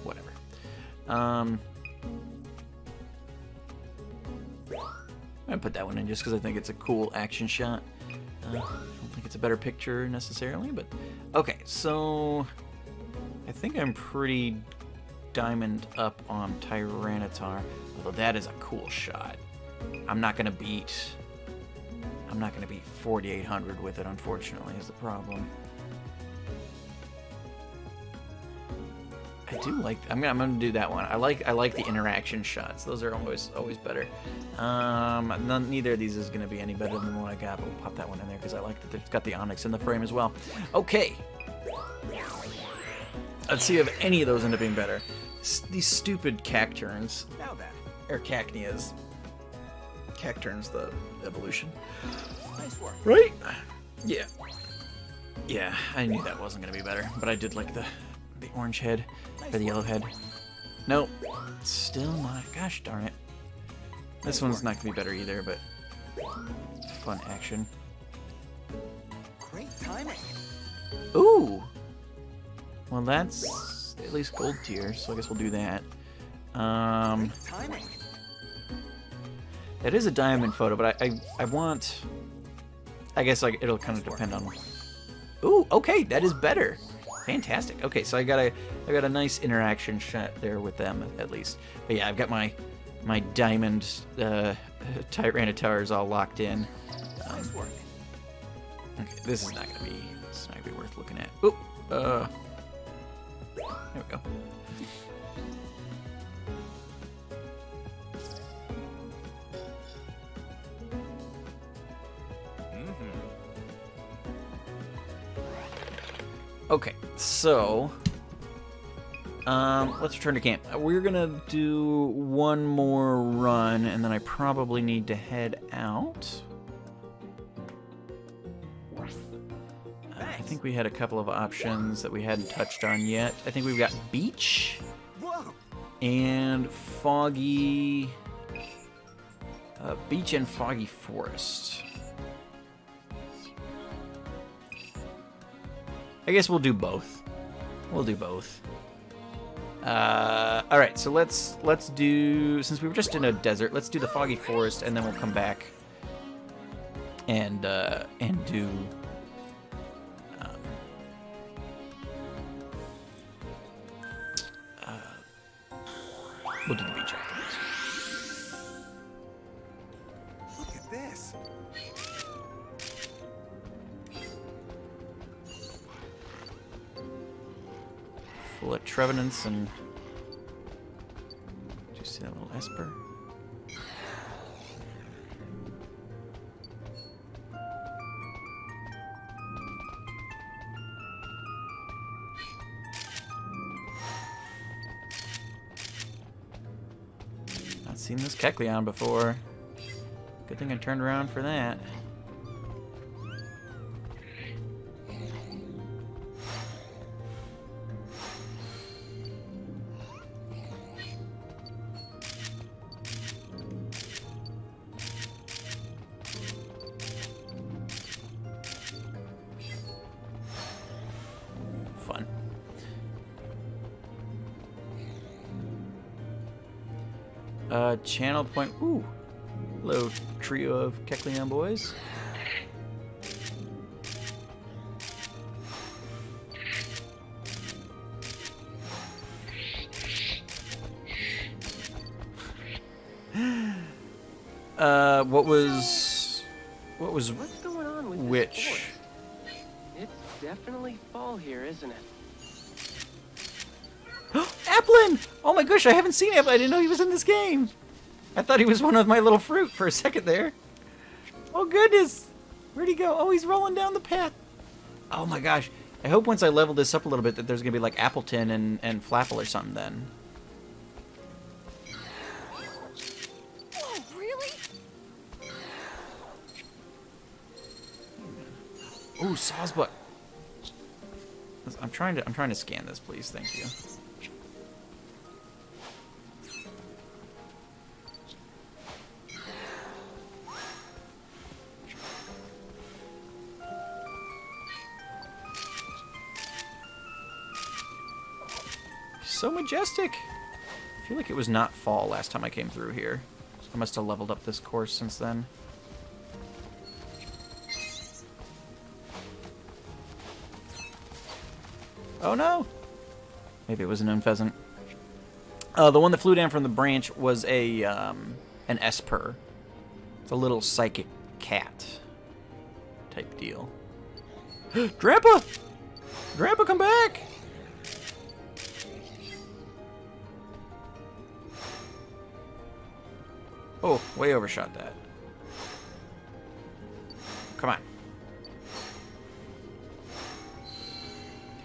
Whatever. I'm gonna put that one in just because I think it's a cool action shot. I don't think it's a better picture necessarily, but okay. So I think I'm pretty diamond up on Tyranitar, although that is a cool shot. I'm not gonna beat 4,800 with it, unfortunately, is the problem. I do like. I'm gonna do that one. I like the interaction shots. Those are always better. Neither of these is gonna be any better than the one I got, but we'll pop that one in there because I like that it's got the Onyx in the frame as well. Okay. Let's see if any of those end up being better. These stupid Cacturns. Now that. Or Cacneas. Cacturn's the evolution. Nice work. Right? Yeah. Yeah, I knew that wasn't gonna be better, but I did like the orange head, or the yellow head. Nope. Still not. Gosh darn it. This one's not gonna be better either, but fun action. Great timing. Ooh! Well, that's at least gold tier, so I guess we'll do that. Great timing. It is a diamond photo, but I want... I guess like it'll kind of depend on... Ooh, okay, that is better. Fantastic. Okay, so I got a nice interaction shot there with them at least. But yeah, I've got my diamond Tyranitars all locked in. Nice work. Okay, this is not gonna be worth looking at. Oop. There we go. Okay, so let's return to camp. We're gonna do one more run, and then I probably need to head out. I think we had a couple of options that we hadn't touched on yet. I think we've got beach Whoa! and foggy... beach and foggy forest. I guess we'll do both. We'll do both. All right, so let's do, since we were just in a desert, let's do the foggy forest, and then we'll come back and do. We'll do the beach afterwards. Look at this. Full of trevenants and. Did you see that little esper? Not seen this Kecleon before. Good thing I turned around for that. Fun. Channel point. Ooh. Hello, trio of Kecleon boys. What was What's going on with which? this forest? It's definitely fall here, isn't it? Applin! Oh my gosh, I haven't seen Applin. I didn't know he was in this game. I thought he was one of my little fruit for a second there. Oh goodness. Where'd he go? Oh, he's rolling down the path. Oh my gosh. I hope once I level this up a little bit that there's going to be like Appleton and Flapple or something then. Whoa, really? Ooh, Sawsbuck. I'm trying to scan this, please. Thank you. So majestic. I feel like it was not fall last time I came through here. I must have leveled up this course since then. Oh no! Maybe it was an unpheasant. The one that flew down from the branch was a an esper. It's a little psychic cat type deal. Grandpa! Grandpa, come back! Oh, way overshot that. Come on.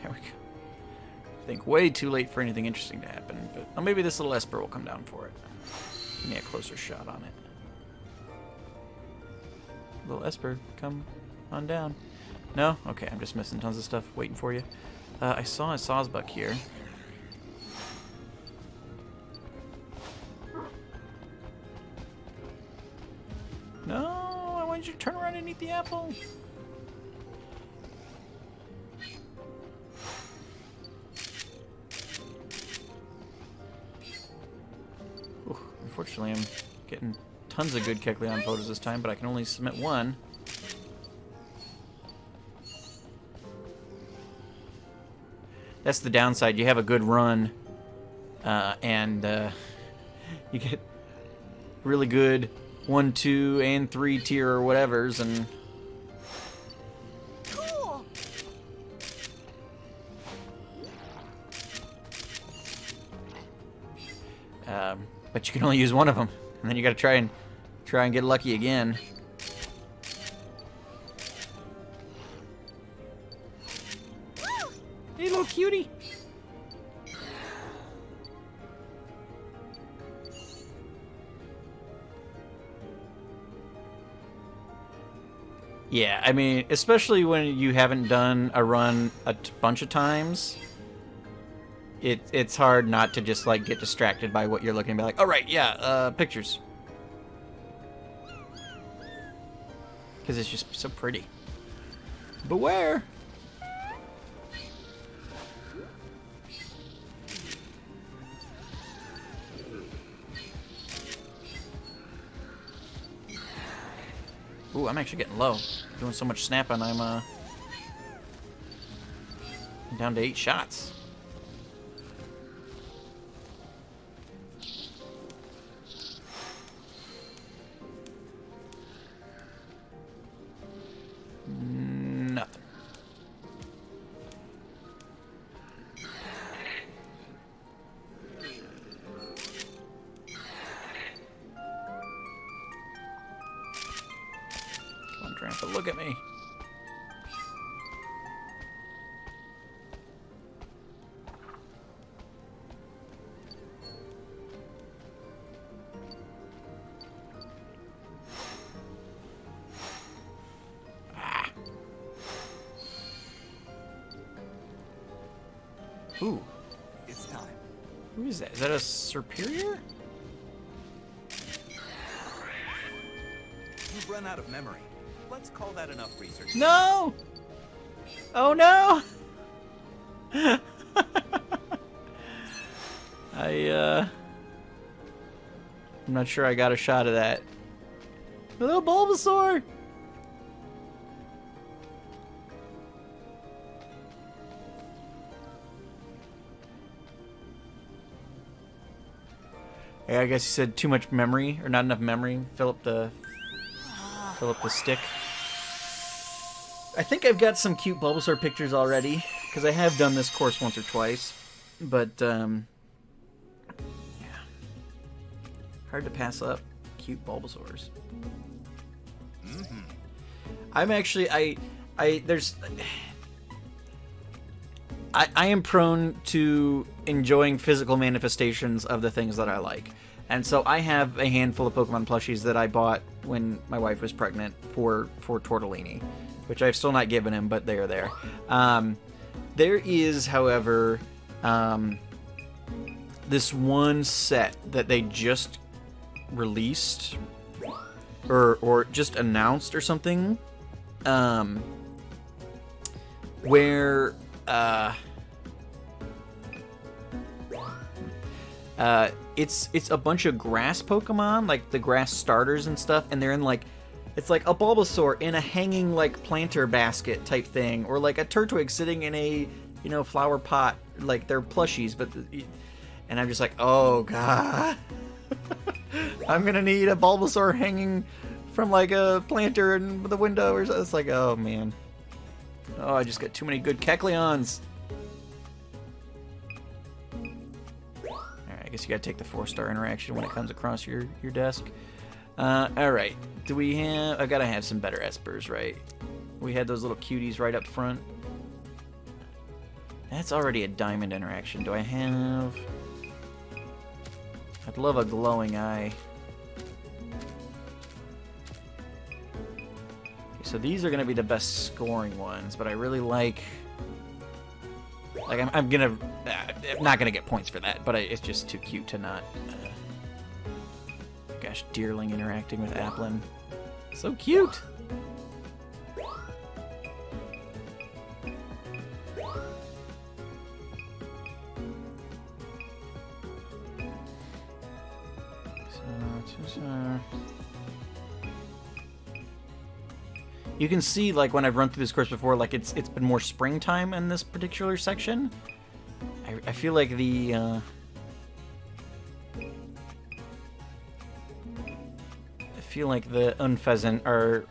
There we go. I think way too late for anything interesting to happen, but oh, maybe this little esper will come down for it. Give me a closer shot on it. Little esper, come on down. No? Okay, I'm just missing tons of stuff waiting for you. I saw a Sawsbuck here. No, I wanted you to turn around and eat the apple. Ooh, unfortunately, I'm getting tons of good Kecleon photos this time, but I can only submit one. That's the downside. You have a good run, and you get really good 1, 2, and 3 tier or whatevers, and Cool. but you can only use one of them, and then you got to try and get lucky again. Hey, little cutie. Yeah, I mean, especially when you haven't done a run a bunch of times, it's hard not to just like get distracted by what you're looking at. Be like, all right, yeah, pictures, because it's just so pretty. Beware. Ooh, I'm actually getting low. Doing so much snapping, I'm down to 8 shots. Nothing. Come on, Grandpa, look at me. Ooh. It's time. Who is that? Is that a superior? You've run out of memory. Let's call that enough research. No! Oh no! I'm not sure I got a shot of that. A little Bulbasaur! Yeah, I guess you said too much memory, or not enough memory. Fill up the stick. I think I've got some cute Bulbasaur pictures already, because I have done this course once or twice. But, yeah. Hard to pass up cute Bulbasaurs. Mm-hmm. I'm actually, I am prone to enjoying physical manifestations of the things that I like. And so I have a handful of Pokemon plushies that I bought when my wife was pregnant for Tortellini, which I've still not given him, but they are there. There is, however, this one set that they just released or just announced or something, where it's a bunch of grass Pokemon, like the grass starters and stuff, and they're in like, it's like a Bulbasaur in a hanging like planter basket type thing, or like a Tortoise sitting in a, you know, flower pot. Like they're plushies, but and I'm just like, oh god, I'm gonna need a Bulbasaur hanging from like a planter in the window or something. It's like, oh man, oh, I just got too many good Kecleons. I guess you gotta take the 4-star interaction when it comes across your desk. Alright. Do we have... I gotta have some better Espers, right? We had those little cuties right up front. That's already a diamond interaction. Do I have... I'd love a glowing eye. Okay, so these are gonna be the best scoring ones, but I really like... Like, I'm not gonna get points for that, but it's just too cute to not. Gosh, Deerling interacting with Applin, so cute. You can see, like, when I've run through this course before, like, it's been more springtime in this particular section. I feel like the, I feel like the Unpheasant are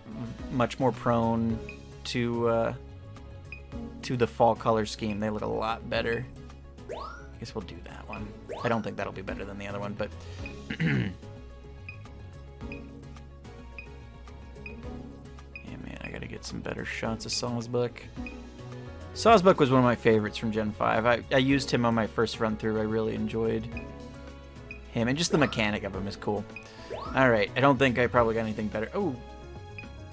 much more prone to the fall color scheme. They look a lot better. I guess we'll do that one. I don't think that'll be better than the other one, but... Gotta get some better shots of Sawsbuck. Sawsbuck was one of my favorites from Gen 5. I used him on my first run through. I really enjoyed him, and just the mechanic of him is cool. Alright, I don't think I probably got anything better. Oh!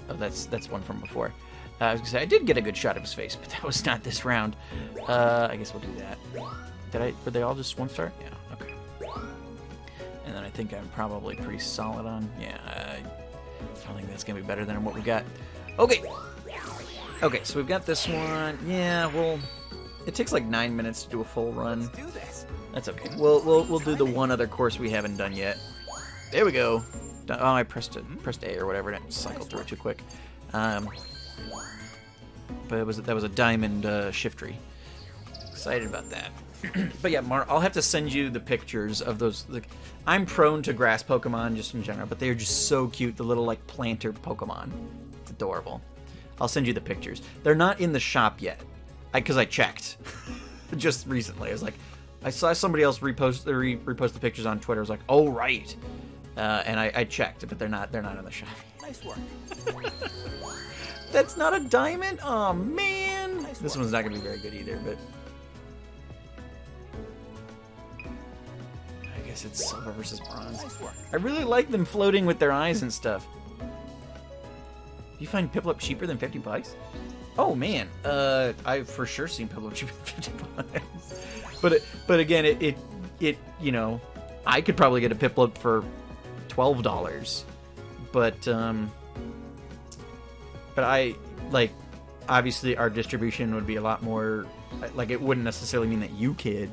Oh, that's one from before. I was gonna say I did get a good shot of his face, but that was not this round. I guess we'll do that. Were they all just 1-star? Yeah. Okay. And then I think I'm probably pretty solid on. Yeah. I don't think that's gonna be better than what we got. Okay. Okay. So we've got this one. Yeah. Well, it takes like 9 minutes to do a full run. Let's do this. That's okay. We'll do the one other course we haven't done yet. There we go. Oh, I pressed A or whatever, and it cycled through it too quick. But that was a diamond shift tree. Excited about that. But yeah, I'll have to send you the pictures of those. Like, I'm prone to grass Pokemon just in general, but they're just so cute. The little like planter Pokemon. It's adorable. I'll send you the pictures. They're not in the shop yet, because I checked just recently. I was like, I saw somebody else repost the pictures on Twitter. I was like, oh right. And I checked, but they're not in the shop. Nice work. That's not a diamond? Oh man. This one's not gonna be very good either, but I guess it's silver versus bronze. Nice work. I really like them floating with their eyes and stuff. You find Piplup cheaper than 50 bucks? Oh man, I've for sure seen Piplup cheaper than 50 bucks. But again, it you know, I could probably get a Piplup for $12, but I like obviously our distribution would be a lot more like it wouldn't necessarily mean that you could.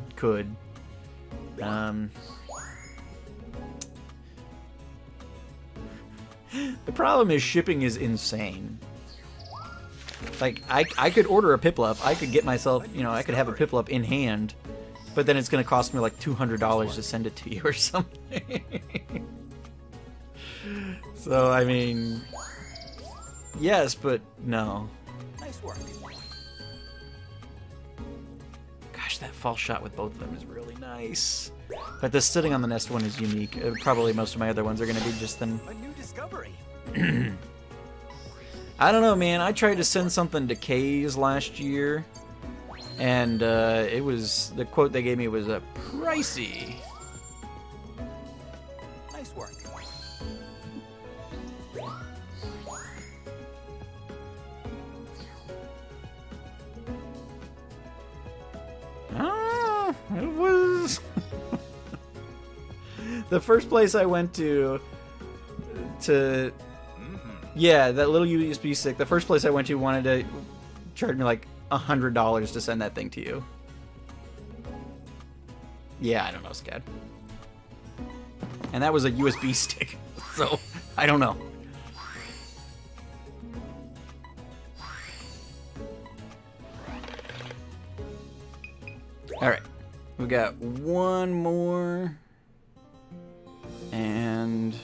The problem is shipping is insane. Like I could order a Piplup, I could get myself, you know, I could have a Piplup in hand, but then it's gonna cost me like $200 to send it to you or something. So I mean, yes, but no. Nice work. Gosh, that false shot with both of them is really nice. But the sitting on the nest one is unique. Probably most of my other ones are gonna be just them. A new discovery. I don't know, man. I tried to send something to K's last year, and it was the quote they gave me was pricey. Nice work. It was the first place I went to yeah, that little USB stick. The first place I went to wanted to charge me like $100 to send that thing to you. Yeah, I don't know, Scad. And that was a USB stick, so I don't know. Alright, we got one more, and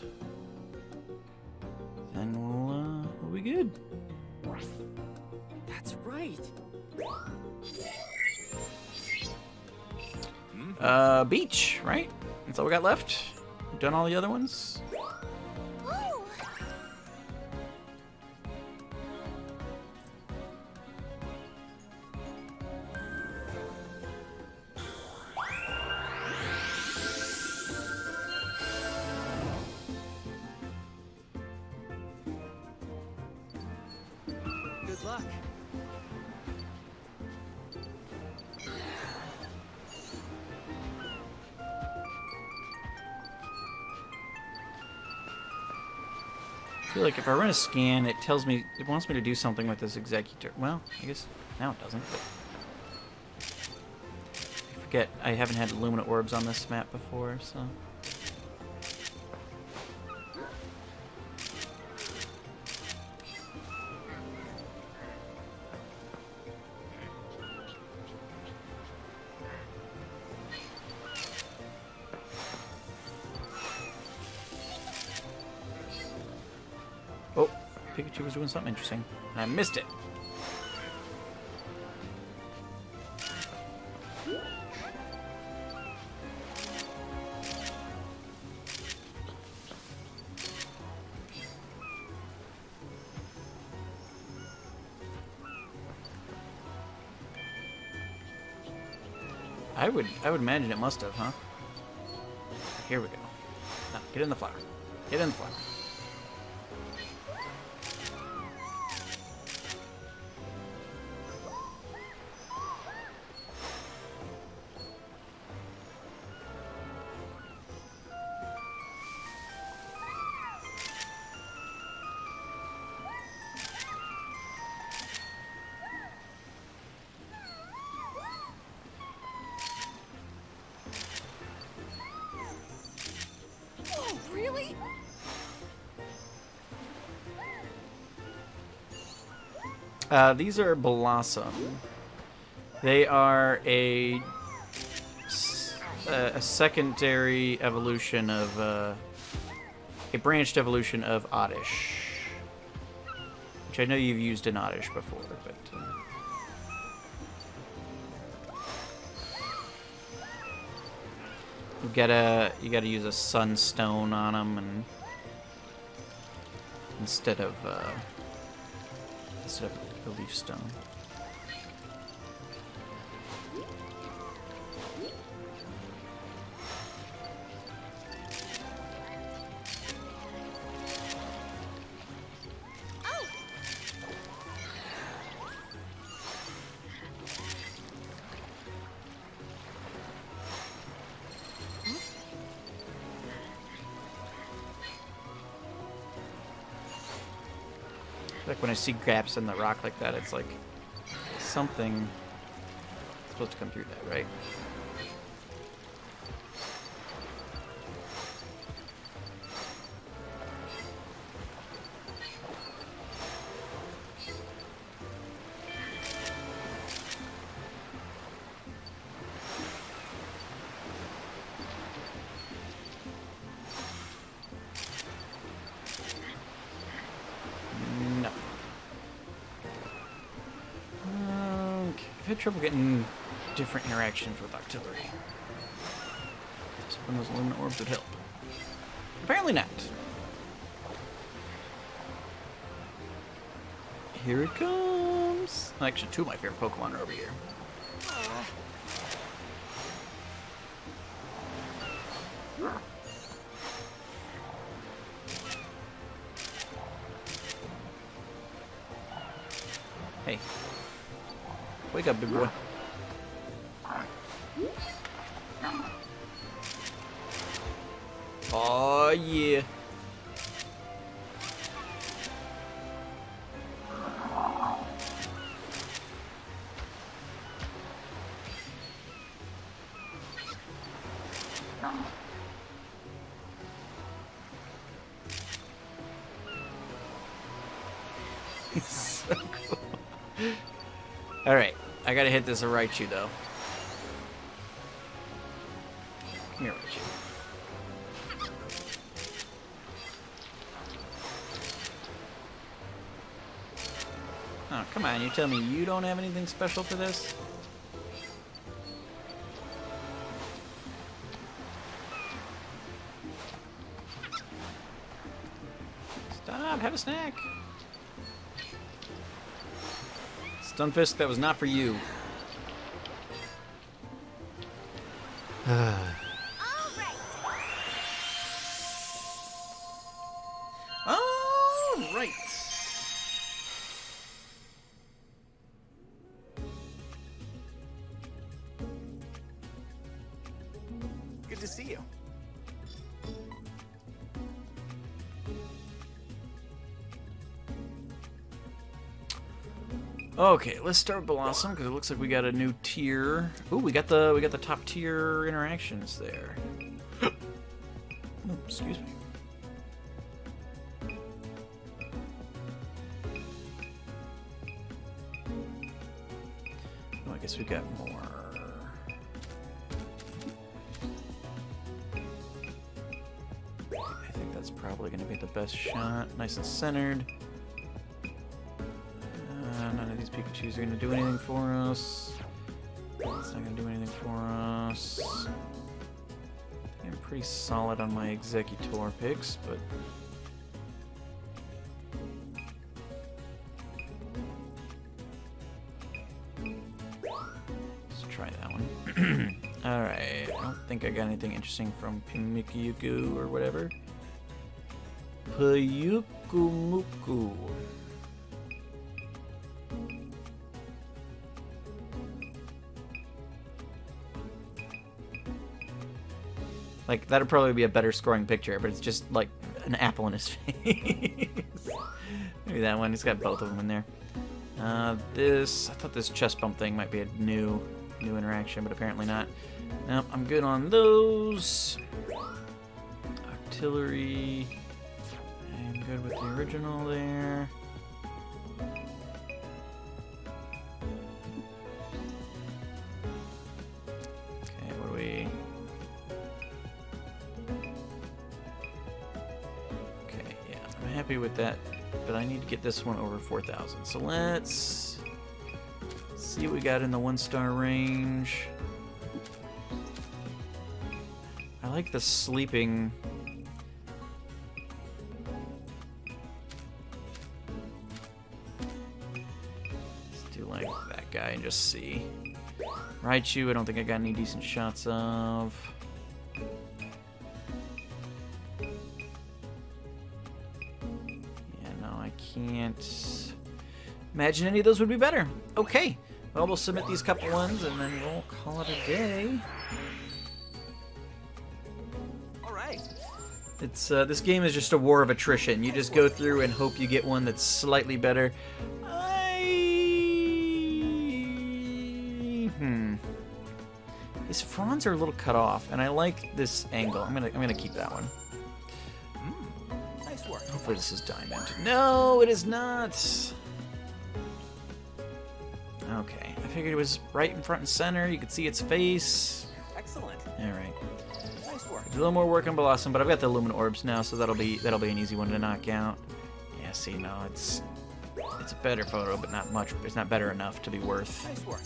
then we'll be good. That's right. Beach, right? That's all we got left. We've done all the other ones. Oh, Good luck. I feel like if I run a scan, it tells me, it wants me to do something with this executor. Well, I guess now it doesn't. But I forget, I haven't had Lumina orbs on this map before, so. Oh, Pikachu was doing something interesting. I missed it. I would imagine it must have, huh? Here we go. Now, get in the flower. Get in the flower. These are Blossom. They are a secondary evolution of a branched evolution of Oddish, which I know you've used in Oddish before, but you gotta use a sunstone on them, and instead of a leaf stone. Like when I see gaps in the rock like that, it's like something supposed to come through that, right? I've had trouble getting different interactions with artillery. So when those luminous orbs would help. Apparently not. Here it comes. Actually, two of my favorite Pokemon are over here. Hey. Wake up, big boy. Oh, yeah. So cool. Alright. I gotta hit this Raichu, though. Come here, Raichu. Oh, come on. You tell me you don't have anything special for this? Stop. Have a snack. Stunfisk, that was not for you. All right. Good to see you. Okay, let's start with Blossom because it looks like we got a new tier. Ooh, we got the top tier interactions there. Oh, excuse me. Oh, I guess we got more. I think that's probably going to be the best shot. Nice and centered. None of these Pikachus are going to do anything for us. It's not going to do anything for us. I'm pretty solid on my Executor picks, but... let's try that one. Alright, I don't think I got anything interesting from Pimikiyuku or whatever. Payukumuku. Like, that'd probably be a better scoring picture, but it's just, like, an apple in his face. Maybe that one. He's got both of them in there. I thought this chest bump thing might be a new interaction, but apparently not. Nope, I'm good on those. Artillery. I'm good with the original there. happy with that, but I need to get this one over 4,000. So let's see what we got in the 1-star range. I like the sleeping. Let's do like that guy and just see. Raichu, I don't think I got any decent shots of. Can't imagine any of those would be better. Okay, well, we'll submit these couple ones and then we'll call it a day. All right. It's this game is just a war of attrition. You just go through and hope you get one that's slightly better. His fronds are a little cut off, and I like this angle. I'm gonna keep that one. Nice work. Hopefully this is diamond. No, it is not. Okay, I figured it was right in front and center. You could see its face. Excellent. All right. Nice work. A little more work on Blossom, but I've got the Lumen Orbs now, so that'll be an easy one to knock out. Yeah, see, no, it's a better photo, but not much. It's not better enough to be worth. Nice work.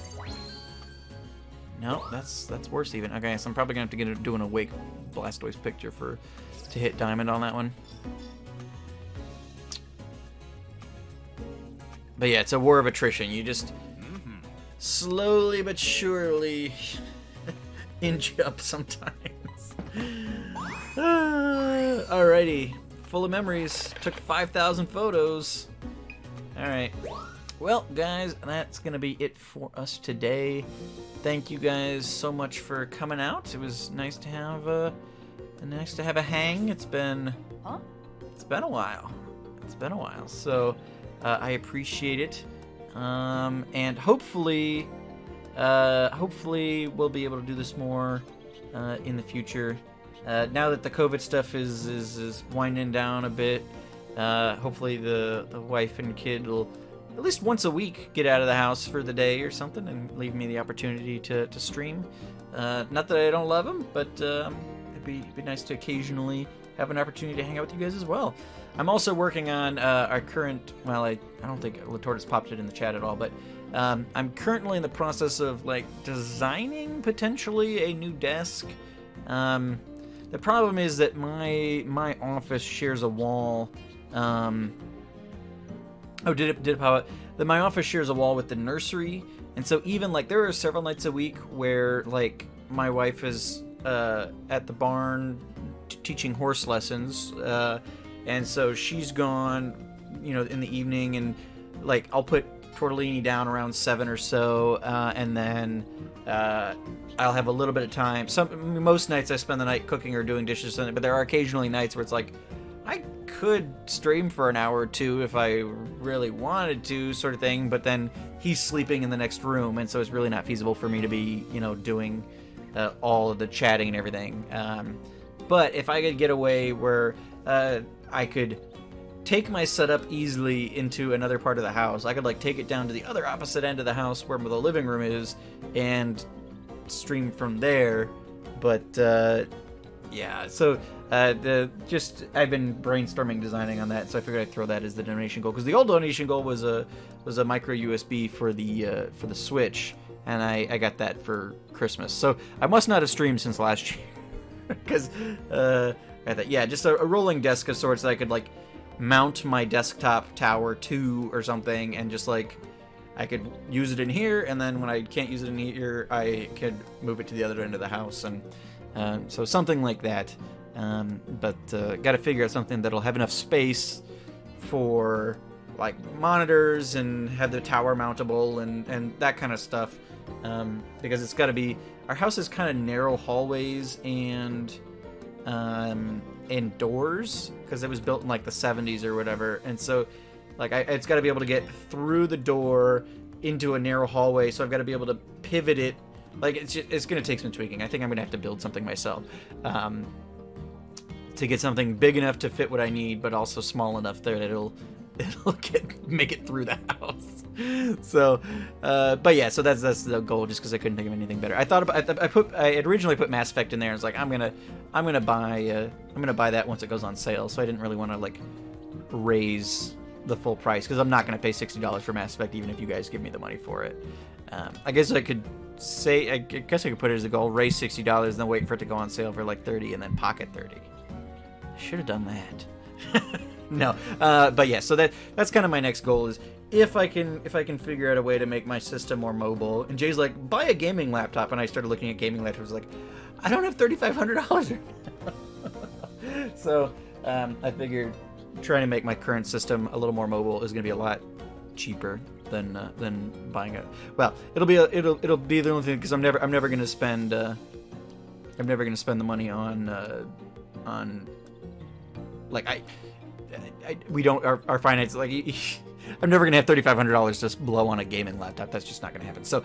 No, that's worse even. Okay, so I'm probably gonna have to do an Awake Blastoise picture to hit diamond on that one. But yeah, it's a war of attrition. You just slowly but surely inch up sometimes. Alrighty, full of memories. Took 5,000 photos. Alright. Well, guys, that's going to be it for us today. Thank you guys so much for coming out. It was nice to have a hang. It's been a while. It's been a while. So I appreciate it. And hopefully we'll be able to do this more in the future. Now that the COVID stuff is winding down a bit, hopefully the wife and kid will at least once a week get out of the house for the day or something and leave me the opportunity to stream. Not that I don't love them, but it'd be nice to occasionally have an opportunity to hang out with you guys as well. I'm also working on our current, well, I don't think Tortoise popped it in the chat at all, but I'm currently in the process of like designing potentially a new desk. The problem is that my office shares a wall. Oh, did it pop up? That my office shares a wall with the nursery, and so even like there are several nights a week where like my wife is at the barn teaching horse lessons, and so she's gone, you know, in the evening, and like I'll put Tortellini down around 7 or so, and then I'll have a little bit of time. Most nights I spend the night cooking or doing dishes, but there are occasionally nights where it's like I could stream for an hour or two if I really wanted to, sort of thing, but then he's sleeping in the next room, and so it's really not feasible for me to be, you know, doing all of the chatting and everything. But if I could get away where I could take my setup easily into another part of the house, I could like take it down to the other opposite end of the house where the living room is and stream from there. But yeah, so I've been brainstorming designing on that, so I figured I'd throw that as the donation goal, because the old donation goal was a micro USB for the Switch, and I got that for Christmas. So I must not have streamed since last year, because I thought, yeah, just a rolling desk of sorts that I could like mount my desktop tower to or something, and just like I could use it in here, and then when I can't use it in here, I could move it to the other end of the house, and so something like that. But got to figure out something that'll have enough space for like monitors and have the tower mountable and that kind of stuff, because it's got to be, our house is kind of narrow hallways and doors, because it was built in like the 70s or whatever, and so like it's got to be able to get through the door into a narrow hallway, so I've got to be able to pivot it. Like it's going to take some tweaking. I think I'm going to have to build something myself to get something big enough to fit what I need, but also small enough there that it'll make it through the house. So, but yeah, so that's the goal. Just because I couldn't think of anything better. I thought about I had originally put Mass Effect in there. I was like, I'm gonna buy that once it goes on sale. So I didn't really want to like raise the full price, because I'm not going to pay $60 for Mass Effect, even if you guys give me the money for it. I guess I could say, I guess I could put it as a goal, raise $60 and then wait for it to go on sale for like 30 and then pocket 30. I should have done that. No, but yeah, so that's kind of my next goal, is if I can figure out a way to make my system more mobile. And Jay's like, buy a gaming laptop, and I started looking at gaming laptops, like, I don't have $3,500. So I figured trying to make my current system a little more mobile is going to be a lot cheaper than buying it. Well, it'll be the only thing, because I'm never going to spend the money on like we don't our finance, like I'm never gonna have $3,500 just blow on a gaming laptop. That's just not gonna happen. So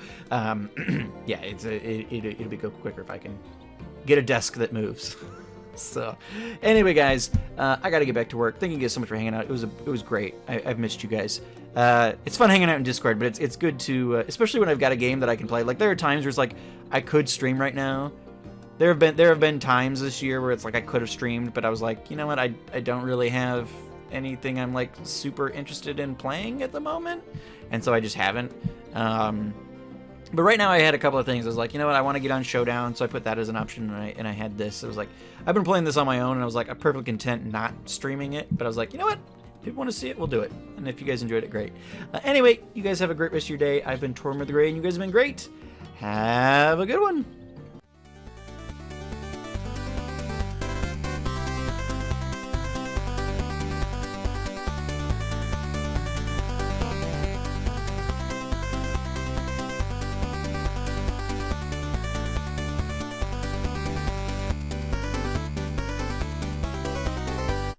yeah, it'll be go quicker if I can get a desk that moves. So anyway, guys, I gotta get back to work. Thank you guys so much for hanging out. It was great. I've missed you guys. It's fun hanging out in Discord, but it's good to especially when I've got a game that I can play. Like, there are times where it's like I could stream right now. There have been times this year where it's like I could have streamed, but I was like, you know what, I don't really have anything I'm like super interested in playing at the moment, and so I just haven't. But right now I had a couple of things. I was like, you know what, I want to get on Showdown, so I put that as an option, and I had this. It was like, I've been playing this on my own, and I was like, I'm perfectly content not streaming it, but I was like, you know what, if people want to see it, we'll do it. And if you guys enjoyed it, great. Anyway, you guys have a great rest of your day. I've been Tortimer the Gray, and you guys have been great. Have a good one.